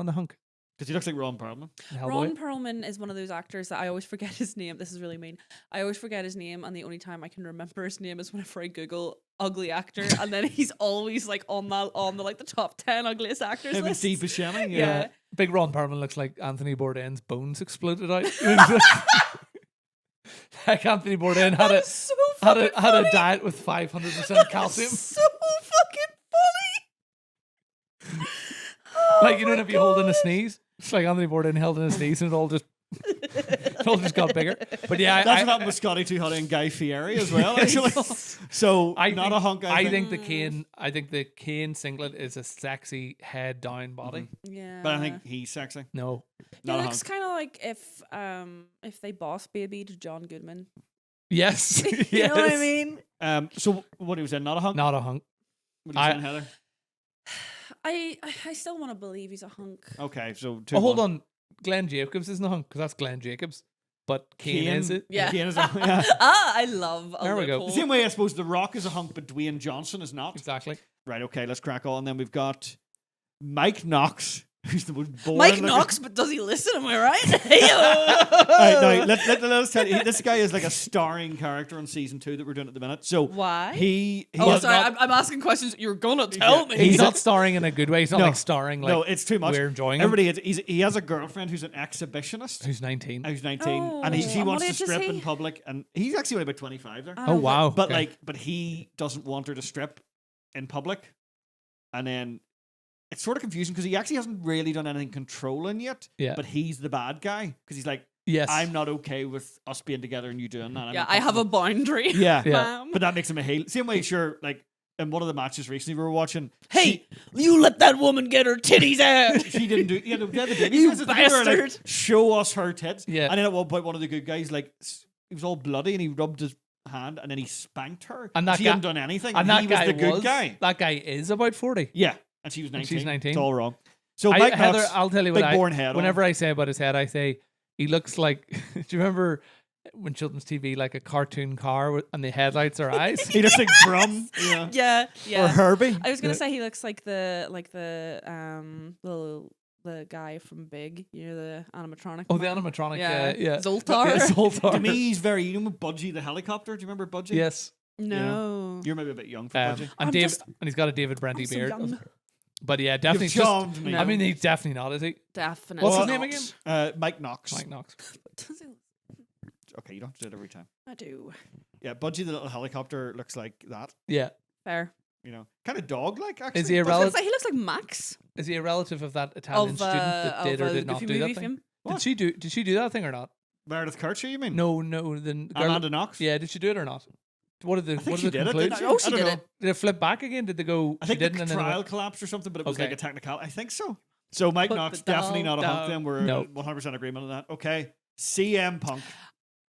a hunk. because he looks like Ron Perlman. Hellboy. Ron Perlman is one of those actors that I always forget his name. This is really mean. I always forget his name, and the only time I can remember his name is whenever I Google ugly actor, and then he's always like on the like the top 10 ugliest actors Him and list. Steve Buscemi. Yeah. Big Ron Perlman looks like Anthony Bourdain's bones exploded out. Like Anthony Bourdain had That's so had fucking a had a funny. diet with 500% calcium. So fucking funny. Like, you know, if you hold in a sneeze, it's like Anthony Bourdain held in a sneeze and it all just got bigger. But yeah, That's what happened with Scotty Too Hot and Guy Fieri as well. Actually, so I not think, a hunk. I think the Kane singlet is a sexy head down body. Yeah. but I think he's sexy. No, Not it a looks hunk. kind of like if they boss babied John Goodman. yes, You know what I yes. mean? So what he was saying, not a hunk. Not a hunk. What are you saying, Heather? I still want to believe he's a hunk. Okay, so two Oh, hold one. on. Glenn Jacobs isn't a hunk because that's Glenn Jacobs, but Kane is it? Yeah. Kane is a, yeah. I love a There we go. loophole. The same way I suppose The Rock is a hunk, but Dwayne Johnson is not. Exactly. Right. Okay. Let's crack on. And then we've got Mike Knox who's the most boring. Mike looking- Knox, but does he listen? Am I right? Right, now, let us tell you, this guy is like a starring character on season 2 that we're doing at the minute. So Why? he Oh, has sorry. not- I'm asking questions. You're gonna tell me. He's not starring in a good way. He's not No. like starring like no, it's too much. we're enjoying him. Everybody, he has a girlfriend who's an exhibitionist. Who's 19. Who's 19, Oh, and she and wants what to age is strip he? in public, and he's actually only about 25 there. Oh wow. But Okay. but he doesn't want her to strip in public, and then it's sort of confusing because he actually hasn't really done anything controlling yet. Yeah. But he's the bad guy because he's like, yes. I'm not okay with us being together and you doing that. I'm Yeah, I have a uncomfortable." boundary. Yeah, Yeah. ma'am. but that makes him a heel. Same way, sure. Like in one of the matches recently we were watching, Hey, you let that woman get her titties out. she didn't do. Yeah, the baby You faces, they were like, bastard. show us her tits. Yeah. And then at one point, one of the good guys he was all bloody and he rubbed his hand and then he spanked her. And that she guy- hadn't done anything. and that he was guy the good guy. That guy is about 40. Yeah, and she was And 19. she's 19. It's all wrong. So Mike Heather, Knox, I'll tell you big what boring head on whenever I say about his head, I say he looks like. Do you remember when children's TV like a cartoon car and the headlights are eyes? he looks like Brum. Yeah. Yeah, yeah. Or Herbie. I was gonna Yeah. say he looks like the the guy from Big, you know, the animatronic. Oh, the man. animatronic. Yeah. Yeah. Zoltar. Yeah, Zoltar. To me, he's very. You know Budgie the helicopter? Do you remember Budgie? Yes. No. You're maybe a bit young for And Budgie. I'm David, just- and he's got a David Brenty I'm so beard. young. But yeah, definitely. You've Just, charmed me. No. I mean, he's definitely not, is he? Definitely. What's his Well, name again? Mike Knox. Mike Knox. Okay, you don't have to do it every time. I do. Yeah, Budgie the little helicopter looks like that. Yeah. Fair. You know, kind of dog-like. Actually, Is he a But- I was relative? gonna say, he looks like Max Is he a relative of that Italian of student that did or did not Goofy do that movie thing? film. What? Did she do that thing or not? Meredith Kircher, you mean? No, the girl. Amanda Knox. Yeah, did she do it or not? What did the I think what she did did it it. conclude? Didn't she? Oh, she I don't did know. it. Did it flip back again? Did they go? I She think didn't, the and then it trial went- collapsed or something, but it was Okay. like a technical. I think so. So Mike Put Knox the definitely doll not a hunk. down. Then we're No. 100% agreement on that. Okay, CM Punk.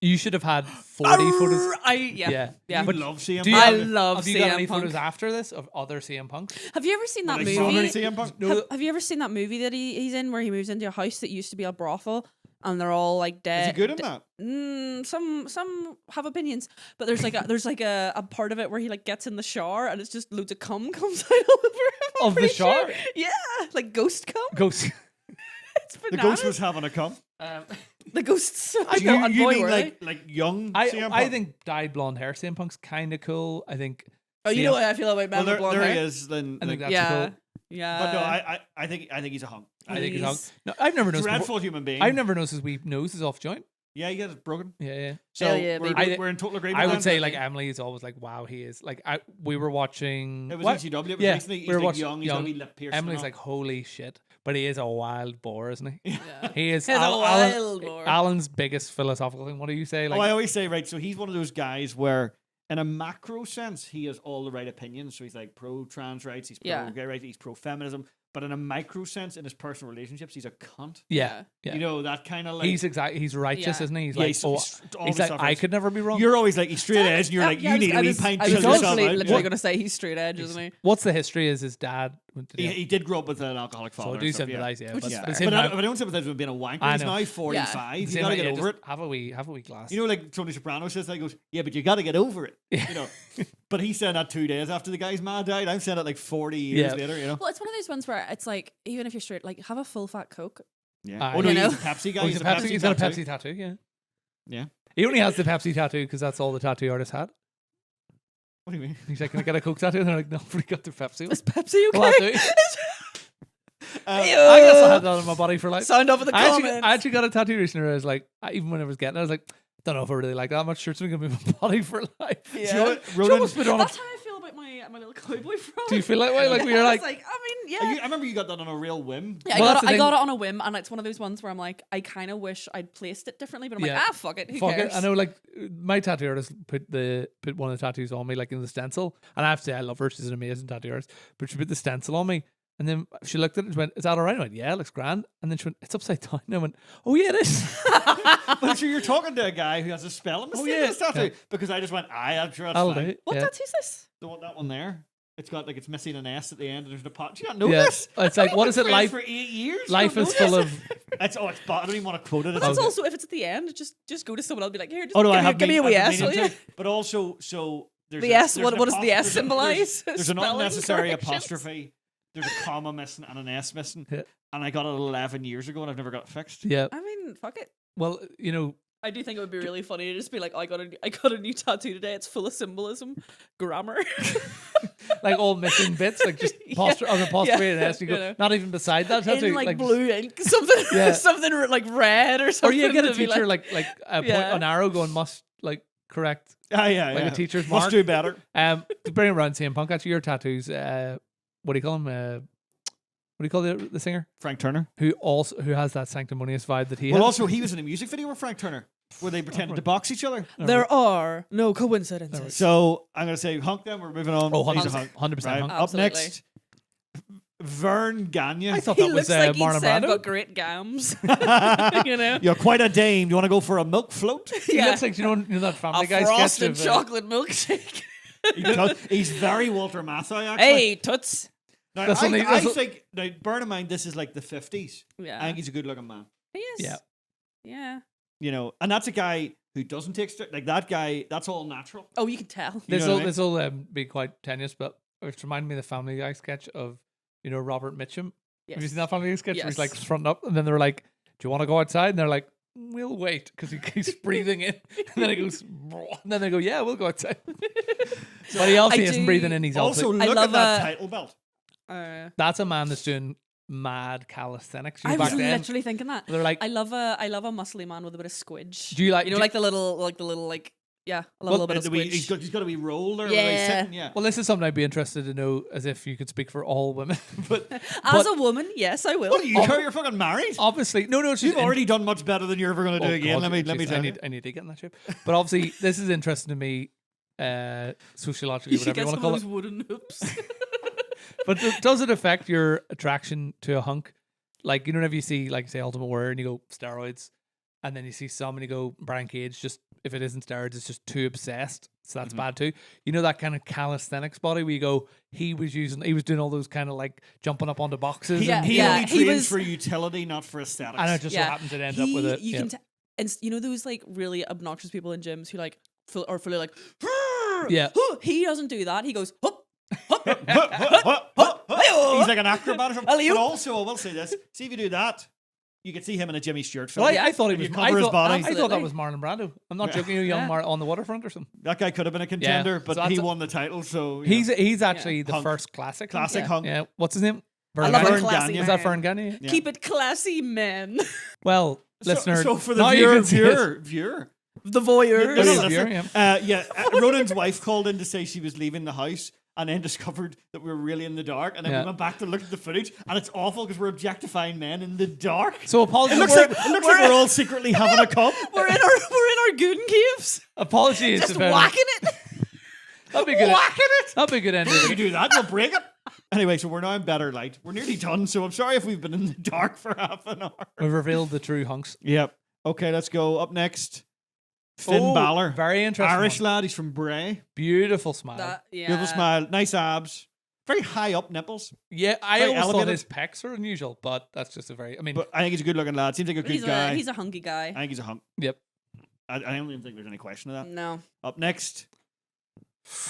You should have had 40 photos. Yeah. Yeah. You but love CM do you Punk. I have, love have you got CM any Punk. photos after this of other CM Punks? Have you ever seen that Like movie? Ronan and CM Punk. No, Have you ever seen that movie that he's in where he moves into a house that used to be a brothel and they're all like Is dead? he good in that? Some have opinions, but there's like a part of it where he like gets in the shower and it's just loads of cum comes out all over him. I'm Of the pretty sure. shower? Yeah, like ghost cum. Ghost. It's The bananas. ghost was having a cum. the ghosts. Do you, and you boy, mean were they. like young I CM Punk? I think dyed blonde hair CM Punk's kind of cool. I think. Oh, you CM know what I feel about well, men with blonde there hair? he is. Then, I think like, that's Yeah, cool. yeah. but no, I think he's a hunk. I think he's He's- hung. No, I've never noticed. Dreadful human being. I've never noticed his wee nose is off joint. Yeah, he gets it broken. Yeah, yeah. So Hell yeah, we're, baby. we're in total agreement. I would then? say like Emily is always like, wow, he is like. We were watching. It was what? ECW. It was Yeah, recently. He's we were like watching young. He's got a wee lip piercing. Emily's and like, holy shit, but he is a wild boar, isn't he? Yeah. He is. He's a wild boar. Alan's biggest philosophical thing. What do you say? all. Like, Oh, I always say, right, so he's one of those guys where, in a macro sense, he has all the right opinions. So he's like pro-trans rights, he's Yeah. pro-gay rights, he's pro-feminism. But in a micro sense, in his personal relationships, he's a cunt. yeah, yeah. You know, that kind of like... He's he's righteous, Yeah. isn't he? He's Yeah, like, he's- oh, he's he's always like, I suffers. could never be wrong. You're always like, he's straight edge, and you're like, you need a wee pint to I chill was yourself literally out. gonna say he's straight edge, isn't he? What's the history? Is his dad? He did grow up with an alcoholic So father. I do and stuff, sympathise, yeah. Which But is Yeah. fair. it's But him I, now- but I don't sympathise with being a wanker. I He's know. now 45. it's You him gotta now, get yeah, over just it. Have a wee glass. You know, like Tony Soprano says, like, he goes, yeah, but you got to get over it. You know, but he said that 2 days after the guy's ma died. I'm saying that like 40 years Yeah. later. You know, Well, it's one of those ones where it's like, even if you're straight, like have a full fat Coke. yeah. Uh, Oh no, you know? he's a Pepsi guy. Oh, he's a Pepsi. He's got a tattoo. Pepsi tattoo. Yeah. Yeah. He only has the Pepsi tattoo because that's all the tattoo artist had. What do you mean? He's like, can I get a Coke tattoo? And they're like, no, we got the Pepsi one. Is Pepsi okay? Well, I do. Uh, I guess I had that on my body for life. Sound off in the comments. I actually got a tattoo recently where I was like, even when I was getting it, I was like, don't know if I really like that much. Sure, it's going to be my body for life. do you know what? She Ronan, almost put on a, That's how I feel about my little cowboy frog. do you feel that way? Like, we were I like, was I mean, yeah. I remember you got that on a real whim. Yeah, Well, I that's got the it. I got thing. it on a whim, and it's one of those ones where I'm like, I kind of wish I'd placed it differently, but I'm Yeah. like, fuck it, who fuck cares? it. I know, like, my tattoo artist put one of the tattoos on me, like, in the stencil. And I have to say, I love her. She's an amazing tattoo artist. But she put the stencil on me. And then she looked at it and went, is that all right? I went, yeah, it looks grand. And then she went, it's upside down. And I went, oh, yeah, it is. But sure, you're talking to a guy who has a spelling mistake yeah. in his tattoo Yeah. because I just went, I'm sure that's I'll fine. do it. What Yeah. tattoo's this? The one, that one there, it's got like it's missing an S at the end and there's no pot. Do you not know Yeah. this? It's like, what is it? Friends Life, for 8 years. You life don't is know full this? of. It's I don't even want to quote it. But that's Okay. also, if it's at the end, just go to someone else and be like, here, just Oh no, give me a wee S, will you? But also, so there's The a- S, there's what an does the S there's a- symbolize? There's an Spelling unnecessary corrections? apostrophe. there's a comma missing and an S missing, Yeah. and I got it 11 years ago and I've never got it fixed. Yeah. I mean, fuck it. Well, I do think it would be really funny to just be like, I got a new tattoo today. It's full of symbolism, grammar. like all missing bits, like just apostrophe and S. You go, You know. not even beside that tattoo. in like blue ink, something, Yeah. something like red or Or something. you get a to be teacher like a point, Yeah. an arrow going must like correct. Yeah. Like a teacher's Must mark. do better. To bring it around CM Punk, actually, your tattoos. What do you call him? What do you call the singer Frank Turner. who has that sanctimonious vibe that he Well, has? also he was in a music video with Frank Turner where they pretended to box each other. There are no coincidences. So I'm gonna say Hunk. Then we're moving on. Oh, He's a 100%, Hunk. 100% Right. Hunk. Up Absolutely. next, Vern Gagne. I thought He that was looks like he'd Marlon said Brando. got great gams. You know? You're quite a dame. Do you want to go for a milk float? He looks like you know that Family A Guy sketch frosted of chocolate milkshake. He's very Walter Matthau, actually. Hey, toots. Now, That's I only- think, now, bear in mind, this is like the 50s. Yeah. I think he's a good looking man. He is. Yeah. Yeah. You know, and that's a guy who doesn't take like that guy, that's all natural. Oh, you can tell. You know what I mean? This will be quite tenuous, but it's reminded me of the Family Guy sketch of Robert Mitchum. Have you seen that Family Guy sketch where he's like Yes. fronting up, and then they're like, "Do you want to go outside?" And they're like, "We'll wait," because he keeps breathing in, and then he goes, and then they go, "Yeah, we'll go outside." But he also I isn't do- breathing in. He's Also, also look at love that a- title belt. that's a man that's doing mad calisthenics. You know, I was back then, literally thinking that. they're like, I love a muscly man with a bit of squidge. "Do you like?" You know, do- like the little yeah, I love a little bit of squidge. He's got to be rolled or he's Yeah. sitting, yeah. Well, this is something I'd be interested to know, as if you could speak for all women. But As a woman, yes, I will. What are you, Joe? You're fucking married? obviously, no, it's You've just already done much better than you're ever going to do Oh, again. God, Let me jeez, tell you. I need to get in that shape. But obviously, this is interesting to me, sociologically, You should whatever you get want some to of call those it. wooden hoops. But does it affect your attraction to a hunk? Like, you know, whenever you see, like, say, Ultimate Warrior, and you go steroids, and then you see some, and you go Brian Cage. Just if it isn't steroids, it's just too obsessed. So that's bad too. You know that kind of calisthenics body where you go, he was doing all those kind of like jumping up onto boxes. Yeah, and He yeah. only he trains was- for utility, not for aesthetics. and it just so happens it ends up with it. You Yeah. can and you know those like really obnoxious people in gyms who like are fully like, Yeah. He doesn't do that. He goes, hup. He's like an acrobat or something. Alley-oop. But also, I will say this: see if you do that, you can see him in a Jimmy Stewart film. Well, I thought he And was. you cover his body. I thought that Absolutely. was Marlon Brando. I'm not Yeah. joking. You young Yeah. Mar on the waterfront or something. That guy could have been a contender, So but that's he a- won the title. So you know. He's actually the Hunk. first classic. classic Yeah. hunk. Yeah. What's his name? I love Gagne? a classy Gagne. Is that man. Fern Gagne? Yeah. Keep it classy, men. Well, listener. So for the now you viewer, can see viewer, The voyeurs. This is Listen, viewer, yeah. Ronan's wife called in to say she was leaving the house and then discovered that we were really in the dark. And then Yeah. we went back to look at the footage, and it's awful because we're objectifying men in the dark. So apologies. It looks like we're all secretly having a cup. We're in our goon caves, apologies. just if, whacking it. That'd be good. Whacking it. That'd be a good end. If you do that, you'll break it. Anyway, so we're now in better light. We're nearly done, so I'm sorry if we've been in the dark for half an hour. We've revealed the true hunks. Yep. Okay, let's go. Up next, Finn Balor. Very interesting. Irish one. lad. He's from Bray. Beautiful smile. Yeah. Beautiful smile. Nice abs. Very high up nipples. Yeah, I Very always thought elevated. his pecs are unusual, but that's just a very. I mean, But I think he's a good looking lad. Seems like a good guy. He's a hunky guy. I think he's a hunk. yep. I don't even think there's any question of that. No. Up next,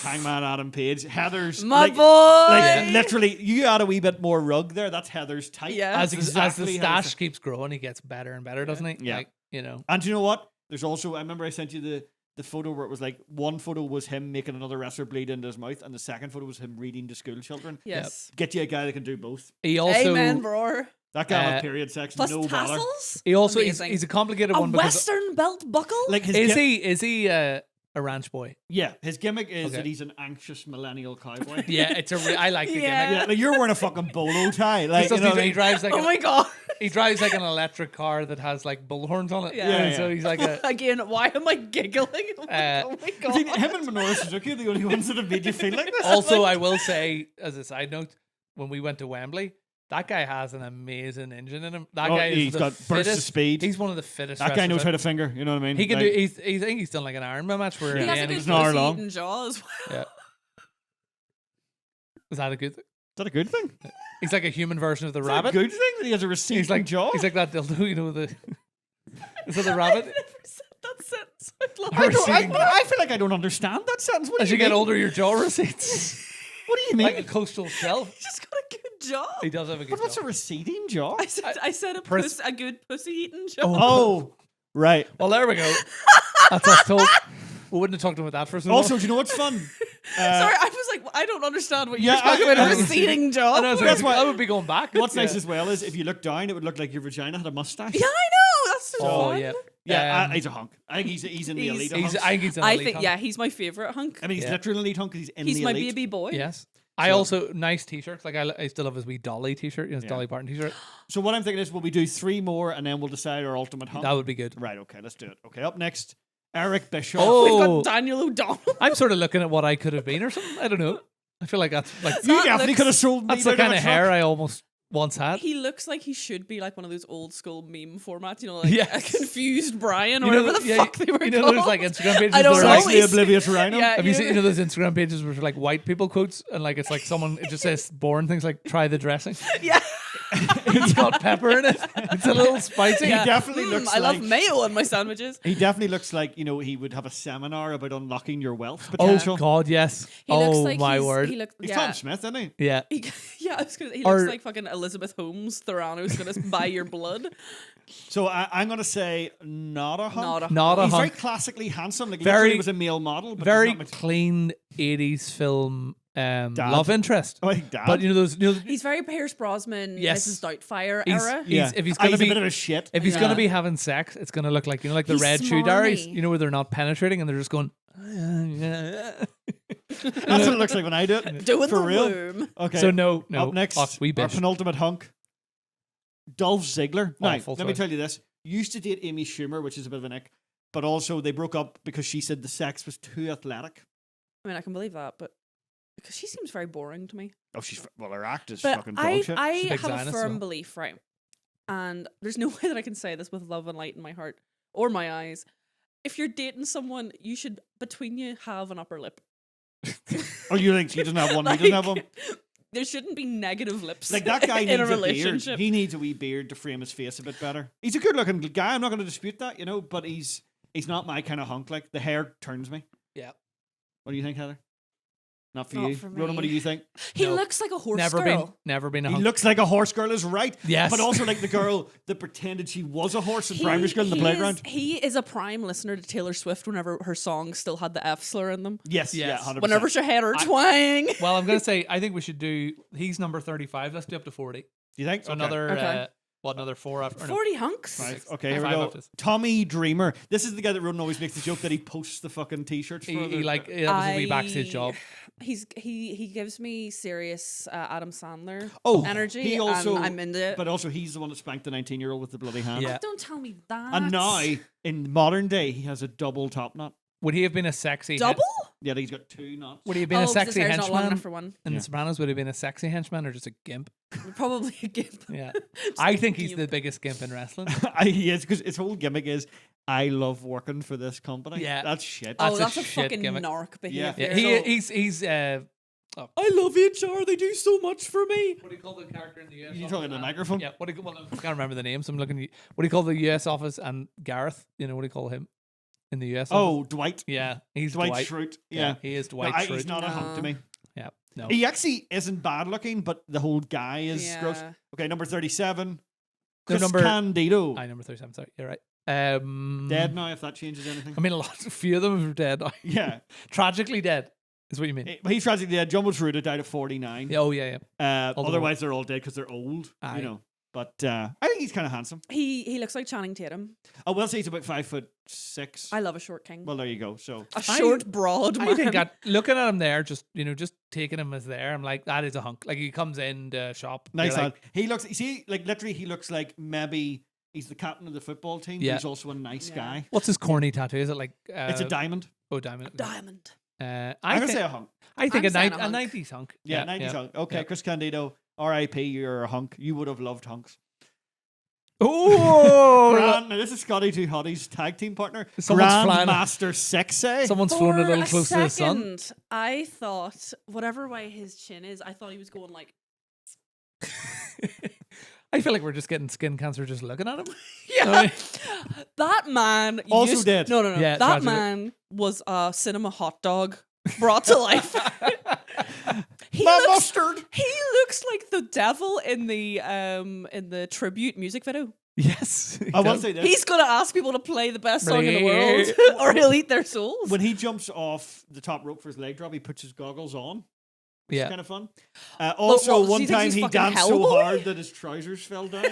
Hangman Adam Page. Heather's My like, boy. like literally, you add a wee bit more rug there. That's Heather's type. Yeah. As, That's as the exactly how stash keeps growing, he gets better and better, doesn't he? Yeah. Like, you know. And do you know what? There's also, I remember I sent you the photo where it was like one photo was him making another wrestler bleed into his mouth, and the second photo was him reading to school children. Yes. Get you a guy that can do both. He also. Amen, bro. That guy Uh, had period sex, Plus no bother. tassels. He also. Amazing. He's a complicated A one because. Western belt buckle. Like his Is he a ranch boy? yeah, his gimmick is Okay. that he's an anxious millennial cowboy. Yeah, it's a. I like the Yeah. gimmick. Yeah, like you're wearing a fucking bolo tie. Like, He, you know, he drives like oh my god. he drives like an electric car that has like bullhorns on it. Yeah. Yeah, So yeah. he's like a. Again, why am I giggling? Oh my I god. think him and Minoru Suzuki are the only ones that have made you feel like this. Also, Like, I will say, as a side note, when we went to Wembley, that guy has an amazing engine in him. That Oh, guy is he's the got bursts of fittest- speed. He's one of the fittest. that guy knows wrestlers how to finger. You know what I mean? He can Like, do. I think he's done like an Ironman match where He at has the a end good he's an hour pussy long. eating jaw as well. Yeah. Is that a good thing? Is that a good thing? He's like a human version of the Is that rabbit. a good thing that he has a receipt He's like jaw? He's like that dildo, you know the. Is that the rabbit? I've never said that sentence out loud. I, don't, receding- I feel like I don't understand that sentence. What do As you you get mean? older, your jaw recedes. What do you mean? Like a coastal shelf. He's just got a good jaw. He does have a good But what's jaw. a receding jaw? I said a good pussy eating jaw. Oh, right. Well, there we go. That's us told. We wouldn't have talked about that for so long. Also, do you know what's fun? Sorry, I was like, I don't understand what Yeah, you're talking about. I- A receding jaw. I know, so That's why- I would be going back. What's nice Yeah. as well is if you look down, it would look like your vagina had a mustache. Yeah, I know. That's so Oh, fun. yeah. Yeah, he's a hunk. I think he's in the elite. He's, hunks. I think he's an I elite think, hunk. yeah, he's my favorite hunk. I mean, he's Yeah. literally an elite hunk because he's in He's the my elite. baby boy. Yes. I also, nice t-shirts. Like, I still have his wee Dolly t-shirt. You know, his Yeah. Dolly Parton t-shirt. So what I'm thinking is, will we do 3 more and then we'll decide our ultimate hunk? That would be good. Right, okay, let's do it. Okay, up next, Eric Bischoff. Oh. We've got Daniel O'Donnell. I'm sort of looking at what I could have been or something. I don't know. I feel like that's like You That definitely looks- could have sold me that's the down to kind a of truck. hair I almost once had. He looks like he should be like one of those old school meme formats, you know, like Yes. a confused Brian or You know whatever the yeah, fuck they were you know called. those like Instagram pages. I don't that are know. like, Slightly oblivious rhino. Yeah, have you seen those Instagram pages where like white people quotes and like it's like someone it just says boring things like try the dressing. Yeah. It's got pepper in it. It's a little spicy. He definitely looks I love like mayo on my sandwiches. he definitely looks like, you know, he would have a seminar about unlocking your wealth Oh potential. God, yes. He looks Oh, like my he's, word. He looks, He's yeah. Tom Smith, isn't he? Yeah. Yeah, I was gonna. He Or- looks like fucking Elizabeth Holmes. Theranos gonna buy your blood. So I'm going to say not a hunk. Not a Not a He's very hunk. classically handsome. Like Very- literally was a male model, but Very he's not much. clean 80s film love interest. Oh, I think dad. But you know those He's very Pierce Brosnan, Yes. Mrs. Doubtfire he's, era. he's- if he's Ah, gonna he's a be bit of a shit. if he's Yeah. gonna be having sex, it's gonna look like, you know, like the He's Red Shoe Diaries, smarmy. you know, where they're not penetrating and they're just going That's what it looks like when I do it. Doing For the real. womb. Okay. So no. Up next, we our bitch. penultimate hunk, Dolph Ziggler. Now, Awful let me choice. tell you this. Used to date Amy Schumer, which is a bit of an ick, but also they broke up because she said the sex was too athletic. I mean, I can believe that, but because she seems very boring to me. Oh, well, her act is But fucking dog I shit. She's a have big a Zionist, firm so. belief, right? And there's no way that I can say this with love and light in my heart or my eyes. If you're dating someone, you should, between you, have an upper lip. Oh, you think she doesn't have one? Like, He doesn't have one. There shouldn't be negative lips. Like that guy in needs a a beard. relationship. He needs a wee beard to frame his face a bit better. He's a good-looking guy. I'm not going to dispute that, you know. But he's not my kind of hunk. Like the hair turns me. Yeah. What do you think, Heather? Not for Not you. for Ronan, what do me. you think? He No. looks like a horse Never girl. been a He hunk. looks like a horse girl, is right. Yes. But also like the girl that pretended she was a horse in primary school in the playground. He is a prime listener to Taylor Swift whenever her songs still had the F slur in them. Yes, yeah, Yes. 100%. Whenever she had her twang. Well, I'm gonna say I think we should do. He's number 35. Let's do up to 40. Do you think? So Okay. another Okay. Another 4 after. or no, 40 hunks. Right. Okay, here we Five go. after. Tommy Dreamer. This is the guy that Ronan always makes the joke that he posts the fucking t-shirts for. He like that was his wee backstage job. He gives me serious Adam Sandler Oh, energy. he also- and I'm into it. But also, he's the one that spanked the 19-year-old with the bloody hand. Yeah. Don't tell me that. And now, in modern day, he has a double top knot. Would he have been a sexy double. Yeah, he's got 2 knots. Would he have been a 'cause his sexy hair's not long henchman enough for one. in Yeah. The Sopranos? Would he have been a sexy henchman or just a gimp? Probably a gimp. Yeah, Just I a think he's gimp. the biggest gimp in wrestling. He is, because his whole gimmick is, I love working for this company. Yeah. That's shit. Oh, That's a that's a shit fucking gimmick. narc Yeah. behavior. Yeah, So- he's. I love HR. They do so much for me. What do you call the character in the US? You talking to the microphone? Yeah. Well, I can't remember the name, so I'm looking. What do you call the US office and Gareth? You know what do you call him in the US? Oh, office? Dwight. yeah, he's Dwight Dwight. Schrute. Yeah. he is No, Dwight. he's Schrute. not a hunk to me. Yeah, no. He actually isn't bad looking, but the whole guy is Yeah. gross. Okay, number 37. No, Chris number- Candido. Number 37. Sorry, you're right. Dead now, if that changes anything. I mean, a few of them are dead now. Yeah. Tragically dead is what you mean. But he's tragically dead. Jumbo Truda died at 49. Yeah, oh yeah, yeah. All the Otherwise, they're all dead because they're old. Aye. You know. But I think he's kind of handsome. He looks like Channing Tatum. I will say he's about 5'6". I love a short king. Well, there you go. So A short, broad man. I think looking at him there, just taking him as there, I'm like, that is a hunk. Like he comes in the shop. nice you're lad. like, He looks. You see, like literally, he looks like maybe he's the captain of the football team. Yeah. But he's also a nice Yeah. guy. what's his corny tattoo? Is it like? It's a diamond. Oh, diamond. Diamond. I'm I gonna think, say a hunk. I think I'm saying a a hunk. 90s hunk. Yeah, 90s hunk. Okay, yeah. Chris Candido, R.I.P. You're a hunk. You would have loved hunks. Oh, Grand, now this is Scotty Two Hotties tag team partner. Someone's flying- Grandmaster Sexy. someone's flown a For little close to the sun. second, I thought, whatever way his chin is, I thought he was going like, I feel like we're just getting skin cancer just looking at him. yeah. That man Also used- dead. No. Yeah, that tragically. man was a cinema hot dog brought to life. He My looks, mustard. he looks like the devil in the tribute music video. Yes. I will say this. He's gonna ask people to play the best song in the world, Brilliant. or he'll eat their souls. When he jumps off the top rope for his leg drop, he puts his goggles on. It's Yeah. kind of fun. Also, well, do one you think time he's he fucking danced so Hellboy? hard that his trousers fell down.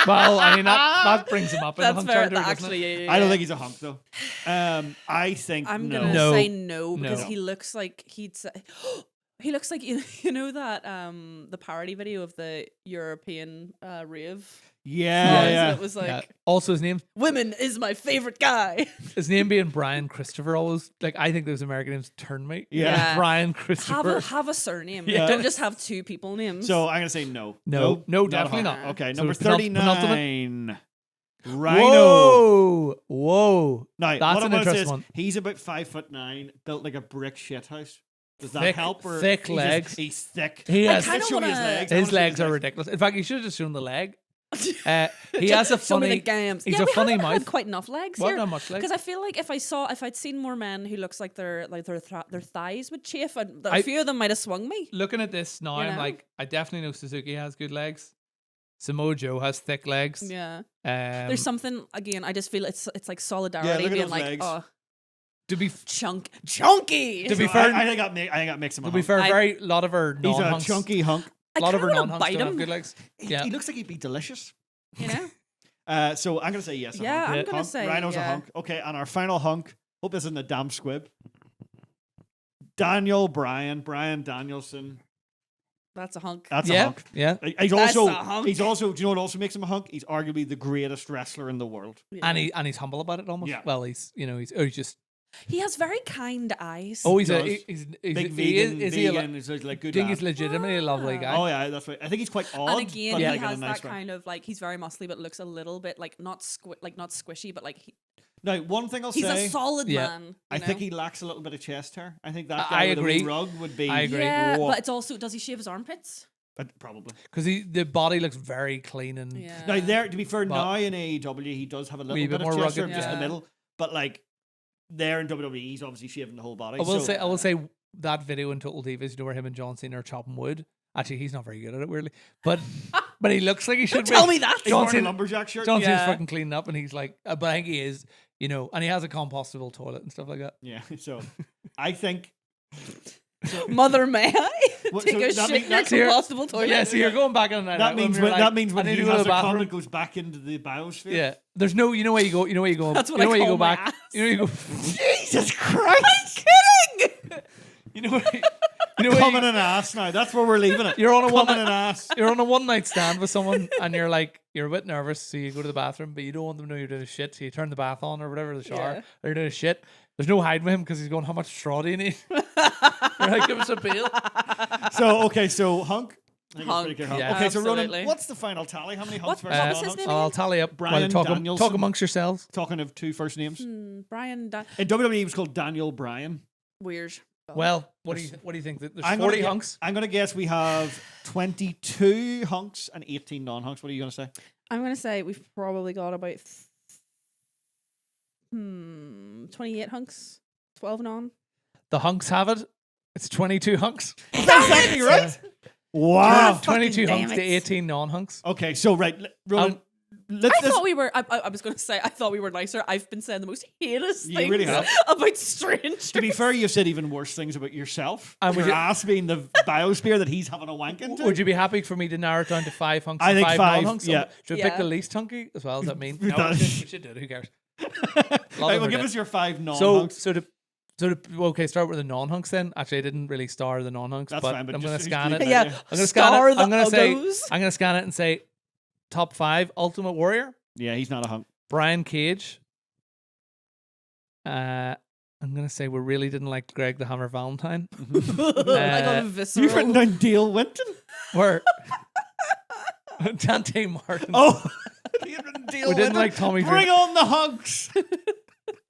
Well, I mean that brings him up in the That's hunk fair. character, doesn't it? Actually, yeah. I don't think he's a hunk though. I think I'm no. gonna No. say no because No. he looks like he'd say. He looks like you know that the parody video of the European rave. Yeah, songs, yeah. and it was like Yeah. Also, women is my favorite guy. his name being Brian Christopher always like I think those American names turn me. Yeah. Brian Christopher. have a surname. Yeah. Don't just have two people names. So I'm gonna say no. No, Nope, a definitely hunk. not. Okay, So number it's penultimate? 39. Rhino. Whoa. Now, That's what an I'm gonna say interesting is one. he's about 5'9", built like a brick shithouse. Does that Thick- help? Or thick he's legs. He's thick. He has kinda Let's show me his wanna- legs. I his wanna see legs are ridiculous. In fact, you should have just shown the leg. He has a Show me the funny. gams. He's yeah, a we funny haven't had mouth. quite enough legs Well, here. not much legs. Because I feel like if I'd seen more men who looks like their thighs would chafe, and a I- few of them might have swung me. Looking at this now, You I'm know? like, I definitely know Suzuki has good legs. Samoa Joe has thick legs. Yeah. There's There's something again. I just feel it's like Yeah, solidarity look at being those like, legs. oh, to be chunky. To be So fair- I think that makes him a to be hunk. fair, I- very lot of our He's non-hunks. a chunky hunk. I A lot of kinda our wanna non-hunks bite don't have him. good legs. Yeah. He looks like he'd be delicious. You know? So I'm gonna say yes. a Yeah, hunk. I'm gonna Hunk. say Rhino's a yeah. hunk. Okay, and our final hunk. Hope this isn't a damn squib. Brian Danielson. That's a hunk. That's a Yeah. hunk. Yeah. He's That's also a hunk. he's also. Do you know what also makes him a hunk? He's arguably the greatest wrestler in the world. Yeah. And he's humble about it almost. Yeah. Well, he's he's just He has very kind eyes. he's He a does. he's Big he is, vegan. is he a, vegan. He's like good. I think lad. he's legitimately a lovely guy. Oh yeah, that's right. I think he's quite odd. And again, but he like in a has nice that way. kind of like he's very muscly, but looks a little bit like not squishy, but like Now, one thing I'll he's say. a solid Yeah. man. I you think know? he lacks a little bit of chest hair. I think that I guy with a wee agree. rug would be. I agree. Yeah, Whoa. but it's also does he shave his armpits? Probably. Because the body looks very clean and Yeah. Now, there to be fair, But- now in AEW he does have a little Wee bit bit of more chest hair rugged, just in the yeah. middle, but like there in WWE he's obviously shaving the whole body. I will so, say that video in Total Divas, you know, where him and John Cena are chopping wood. Actually, he's not very good at it, weirdly, but he looks like he should. Don't tell be. me that. he's John wearing a Cena- lumberjack shirt. John Cena's Yeah. fucking cleaning up, and he's like, but I think he is, you know, and he has a compostable toilet and stuff like that. Yeah, so I think. Mother, may I What- take so a that shit mean- in your that's- compostable toilet? Yeah, so you're going back on a night That out means you're when like, that means I when need he to go to has the a cum, bathroom. it goes back into the biosphere. Yeah, there's no, you know where you go, you know where you go. That's what you know I where you call go my back. ass. You know where you go. Jesus Christ! Kidding. You know where. You know where Coming you, an ass now. That's where we're leaving it. you're on a one. Coming an ass. You're on a one night stand with someone, and you're like, you're a bit nervous, so you go to the bathroom, but you don't want them to know you're doing a shit, so you turn the bath on or whatever, the shower, Yeah. or you're doing a shit. There's no hiding with him because he's going, how much straw do you need? You're like, give us a bill. So okay, so hunk. I think it's Hunk. pretty good hunk. Yeah. Okay, so Ronan, Absolutely. what's the final tally? How many hunks What versus was his non-hunks? name? I'll tally up. Brian talk Danielson. amongst yourselves. Talking of two first names. Brian, In WWE, he was called Daniel Bryan. weird. Well, what do you think? There's I'm 40 gonna hunks. I'm going to guess we have 22 hunks and 18 non-hunks. What are you going to say? I'm gonna say we've probably got about 28 hunks, 12 non. The hunks have it. It's 22 hunks. Is that exactly right? Wow. 22 damn hunks to it. 18 non-hunks. Okay, so right, Ronan, let's. I thought we were. I was gonna say I thought we were nicer. I've been saying the most heinous You things really have. about strangers. to be fair, you've said even worse things about yourself. And would Your you- ass being the biosphere that he's having a wank into. Would you be happy for me to narrow it down to 5 hunks I and think 5 five, non-hunks? yeah. Should we pick Yeah. the least hunky as well? Does that mean? That- No, we should do it. Who cares? Right, well, them are give dead. us your 5 So, non-hunks. okay, start with the non-hunks then. Actually, I didn't really star the non-hunks, That's but fine, but I'm just going to who's scan it. keeping yeah, Yeah. I'm going to scan star it. the I'm going to say, uggos. I'm going to scan it and say top 5 Ultimate Warrior, Yeah, he's not a hunk. Brian Cage. I'm going to say we really didn't like Greg the Hammer Valentine. I got visceral. You've written down Dale Winton? Where Dante Martin. Oh, you've written Dale We didn't Winton? like Tommy Bring Dreamer. on the hunks.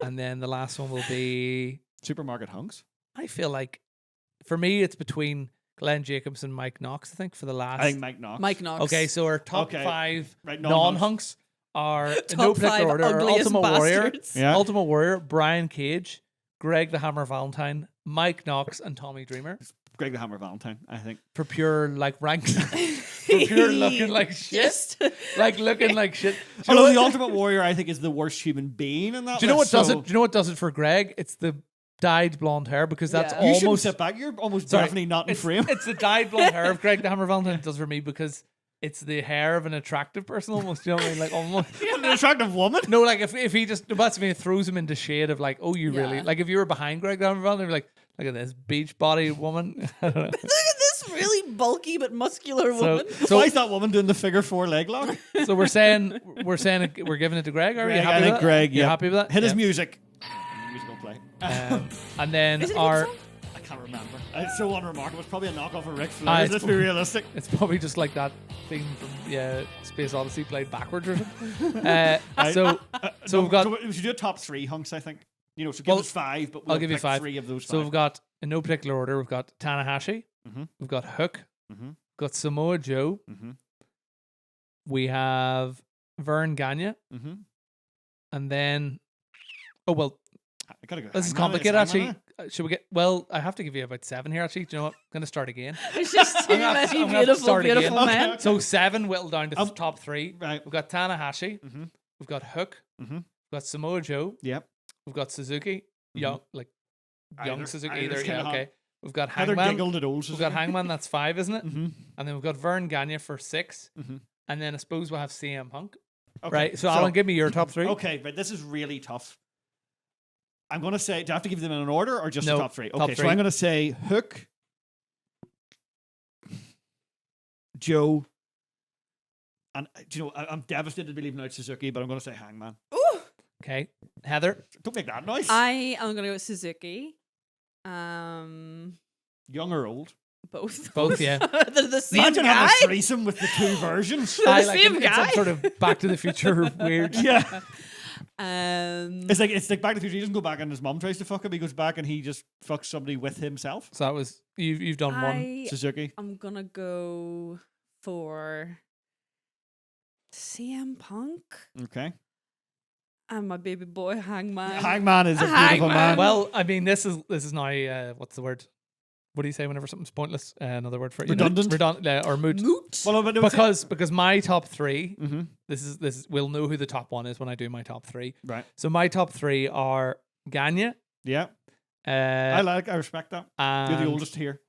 And then the last one will be, Supermarket hunks? I feel like, for me, it's between Glenn Jacobs and Mike Knox, I think, for the last. I think Mike Knox. Mike Knox. Okay, so our top Okay. 5 Right, non-hunks are, in Top no 5 particular order, are ugliest Ultimate Warrior, bastards. Yeah. Ultimate Warrior, Brian Cage, Greg the Hammer Valentine, Mike Knox, and Tommy Dreamer. Greg the Hammer Valentine, I think. For pure like rank. For pure looking like shit. Just Like looking like shit. Although the Ultimate Warrior, I think, is the worst human being in that. Do you know what list, does so it? Do you know what does it for Greg? It's the dyed blonde hair because that's Yeah. You shouldn't almost sit back. You're almost Sorry, definitely not in it's, frame. it's the dyed blonde hair of Greg the Hammer Valentine. It does for me because it's the hair of an attractive person almost. You know what I mean? Like almost. An attractive woman. No, like if he just that's me, it throws him into shade of like, oh, you really Yeah. like if you were behind Greg the Hammer Valentine, you'd be like, look at this beach body woman. I don't know. look at this really bulky but muscular woman. Why is that woman doing the figure 4 leg lock? So we're saying we're giving it to Greg. Are you Greg, happy I with think that? Greg. You Yeah. happy with that? Hit his Yeah. music. Music will play. And then Is it a good our song? I can't remember. It's so unremarkable. It's probably a knockoff of Ric Ah, Flair. it's Let's be realistic. it's probably just like that theme from Space Odyssey played backwards or something. So No, we've got we should do a top 3 hunks, I think. You know, so give Well, us 5, but I'll we'll give you pick 5. 3 of those 5. So we've got in no particular order. We've got Tanahashi. Mhm. We've got Hook. Mhm. We've got Samoa Joe. Mhm. We have Vern Gagne, Mhm. and then oh well, I gotta go. this is Hangman, complicated it's actually. Hangman, Should we get? Well, I have to give you about 7 here actually. Do you know what? I'm gonna start again. It's just too I'm gonna have to- many I'm gonna have to beautiful, start again. beautiful Okay, men. okay. So 7 whittled down to Um, top 3. Right. We've got Tanahashi. Mhm. We've got Hook. Mhm. We've got Samoa Joe. Yep. We've got Suzuki. Young, like young Either- Suzuki. either's Either, yeah, kinda okay. We've got Heather Hangman. giggled at old We've got Hangman. That's 5, isn't it? Mm-hmm. And then we've got Vern Gagne for 6. Mhm. And then I suppose we'll have CM Punk. Okay. Right. So Alan, give me your top 3. Okay, but this is really tough. I'm gonna say, do I have to give them in an order or just No, the top 3? top Okay, so 3. I'm gonna say Hook, Joe, and do you know I'm devastated to be leaving out Suzuki, but I'm gonna say Hangman. Ooh. Okay. Heather. Don't make that noise. I am gonna go with Suzuki. Young or old? Both. Both, yeah. They're the same Imagine guy. having a threesome with the 2 versions. The like same it's some guy. sort of Back to the Future weird. Yeah. Um, It's like Back to the Future. He doesn't go back and his mom tries to fuck him. He goes back and he just fucks somebody with himself. So that was you've done one. Suzuki. I'm gonna go for CM Punk Okay. and my baby boy Hangman. Hangman is a beautiful Hangman. man. Well, I mean, this is now what's the word? What do you say whenever something's pointless? Another word for it. Redundant? Redundant or moot. Moot. Well, but Because my top 3, Mhm. this is we'll know who the top 1 is when I do my top 3. Right. So my top 3 are Gagne, Yeah. I I respect that. You're the oldest here.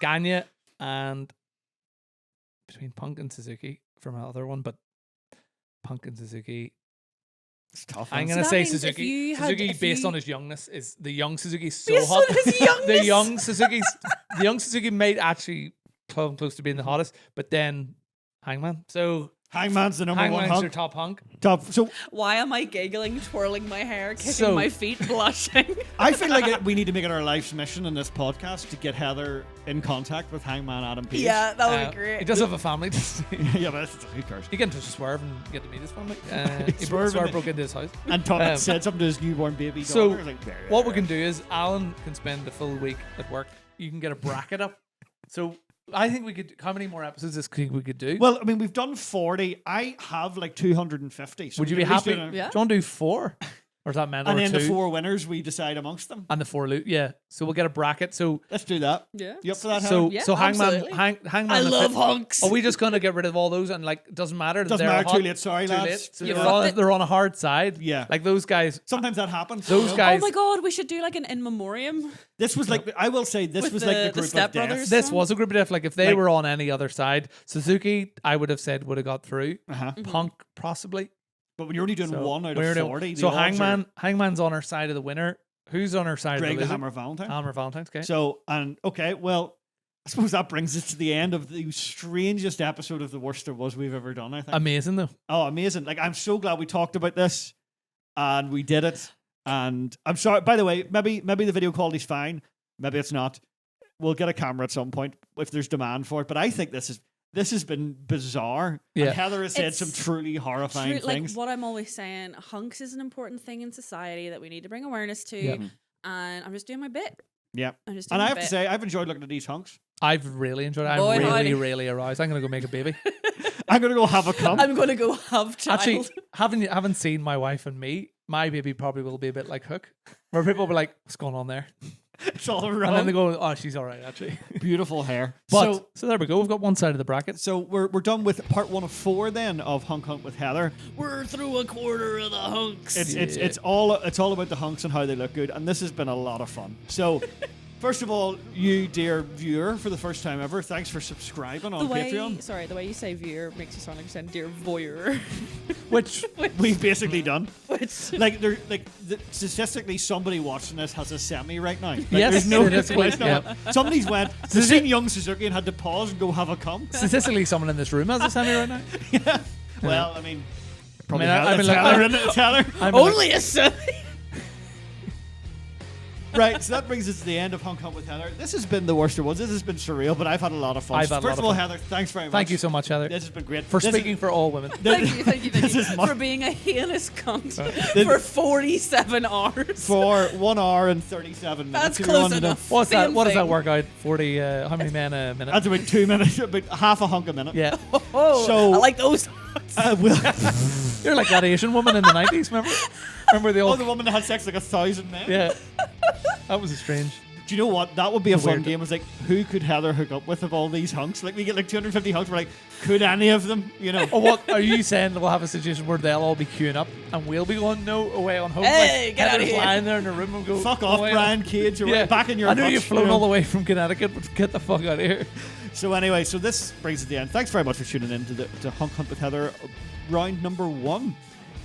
Gagne and between Punk and Suzuki for my other one, but Punk and Suzuki. It's tough. I'm isn't gonna that say means if Suzuki. you had- Suzuki, if based you- on his youngness, is the young Suzuki's so Based hot. on his youngness? The young Suzuki might actually come close to being the hottest, but then Hangman. So Hangman's the number 1 Hangman's your hunk. top hunk. Top. So Why am I giggling, twirling my hair, kicking So- my feet, blushing? I feel like we need to make it our life's mission in this podcast to get Heather in contact with Hangman Adam Page. Yeah, that would be He great. does have a family. to see. Yeah, but who cares? You get in touch with Swerve and get to meet his family. Swerve Swerve and- broke into his house. And Tom Um, said something to his newborn baby So daughter. Like, what we can do is Alan can spend the full week at work. You can get a bracket up. So I think we could. How many more episodes this week we could do? Well, I mean, we've done 40. I have like 250. So would you we be can at least happy? do it. Yeah. Do you want to do 4? Or is that mental? And or then the 2? 4 winners, we decide amongst them. And the 4 loot. Yeah. So we'll get a bracket. So Let's do that. Yeah. You up for that, Heather? so Yeah, so Hangman absolutely. Hangman. I and love Fit- hunks. Are we just gonna get rid of all those and like it doesn't matter? that Doesn't they're matter. hot? Too late. Sorry, Too lads. late. So You they're fucked on, it. they're on a hard side. Yeah. Like those guys. Sometimes that happens. Those you know? guys. Oh my god, we should do like an in memoriam. This was like, I will say, this With was like the the group Step of death. Brothers. This was a group of death. Like if they Like- were on any other side, Suzuki, I would have said would have got through. Uh-huh. Punk possibly. But when you're only doing So 1 out we're of doing- 40, So the odds are Hangman's on our side of the winner. Who's on our side Greg of the the loser? Hammer Valentine. Hammer Valentine's. Okay. So, and okay, well, I suppose that brings us to the end of the strangest episode of The Worst There Was we've ever done, I think. Amazing though. Oh, amazing. Like, I'm so glad we talked about this and we did it. And I'm sorry, by the way, maybe the video quality's fine. Maybe it's not. We'll get a camera at some point if there's demand for it. But I think this has been bizarre. Yeah. And Heather has said It's some truly horrifying Like things. what I'm always saying, hunks is an important thing in society that we need to bring awareness to. Yeah. And I'm just doing my bit. Yeah. I'm just doing And I my have to bit. say, I've enjoyed looking at these hunks. I've really enjoyed it. I'm Boy, really, howdy. really aroused. I'm gonna go make a baby. I'm going to go have a cum. I'm going to go have child. Actually, haven't seen my wife and me. My baby probably will be a bit like Hook, where people will be like, "What's going on there?" It's all wrong. And then they go, oh, she's all right, actually. Beautiful hair. But, so there we go. We've got one side of the bracket. So we're done with part 1 of 4 then of Hunk Hunt with Heather. We're through a quarter of the hunks. It's all about the hunks and how they look good, and this has been a lot of fun. So first of all, you dear viewer, for the first time ever, thanks for subscribing on Patreon. Sorry, the way you say viewer makes you sound like you're saying dear voyeur. Which we've basically done. Which Statistically, somebody watching this has a semi right now. Like, Yes, there's no it is quite, Somebody's went. They've seen young Suzuki and had to pause and go have a cum. Statistically, someone in this room has a semi right now. Yeah. Well, I mean, probably I mean, Heather, isn't it, Heather? only a semi. Right, so that brings us to the end of Hunk Hunt with Heather. This has been the worst of ones. This has been surreal, but I've had a lot of fun. I've had a lot First of of all, fun. Heather, thanks very much. Thank you so much, Heather. This has been great. For speaking for all women. Thank you This is for being a heinous cunt Then- for 47 hours. For 1 hour and 37 minutes. That's if you close wanted to- enough. What's that? Same What does that thing. work out? 40, how many men a minute? That's about 2 minutes, about half a hunk a minute. Yeah. Oh, So- I like those. We'll, You're like that Asian woman in the 90s, remember? Remember the oh, old... the woman that had sex like 1,000 men? Yeah. That was strange. Do you know what? That would be a fun Weird. game. It's like, who could Heather hook up with of all these hunks? Like, we get like 250 hunks. We're like, could any of them, you know? Oh, what are you saying? We'll have a situation where they'll all be queuing up and we'll be going away on home. Hey, like, get outta Heather's here. lying there in the room and go, Fuck off, away Brian Cage. You're Yeah. back in your I know hutch, you've flown you know? all the way from Connecticut, but get the fuck out of here. So anyway, so this brings us to the end. Thanks very much for tuning in to Hunk Hunt with Heather, round number 1.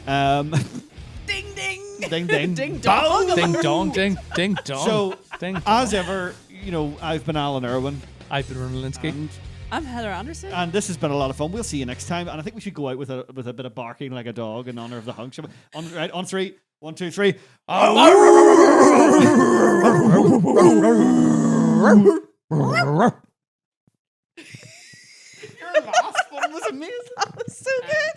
Ding ding. Ding ding. Ding dong. Ding dong, ding, ding dong. So, ding dong. as ever, you know, I've been Alan Irwin, I've been Ronan Linsky. I'm Heather Anderson. and this has been a lot of fun. We'll see you next time, and I think we should go out with a bit of barking like a dog in honor of the hunk. Shall we? On 3, 1, 2, 3. Your last one was amazing. That was so good.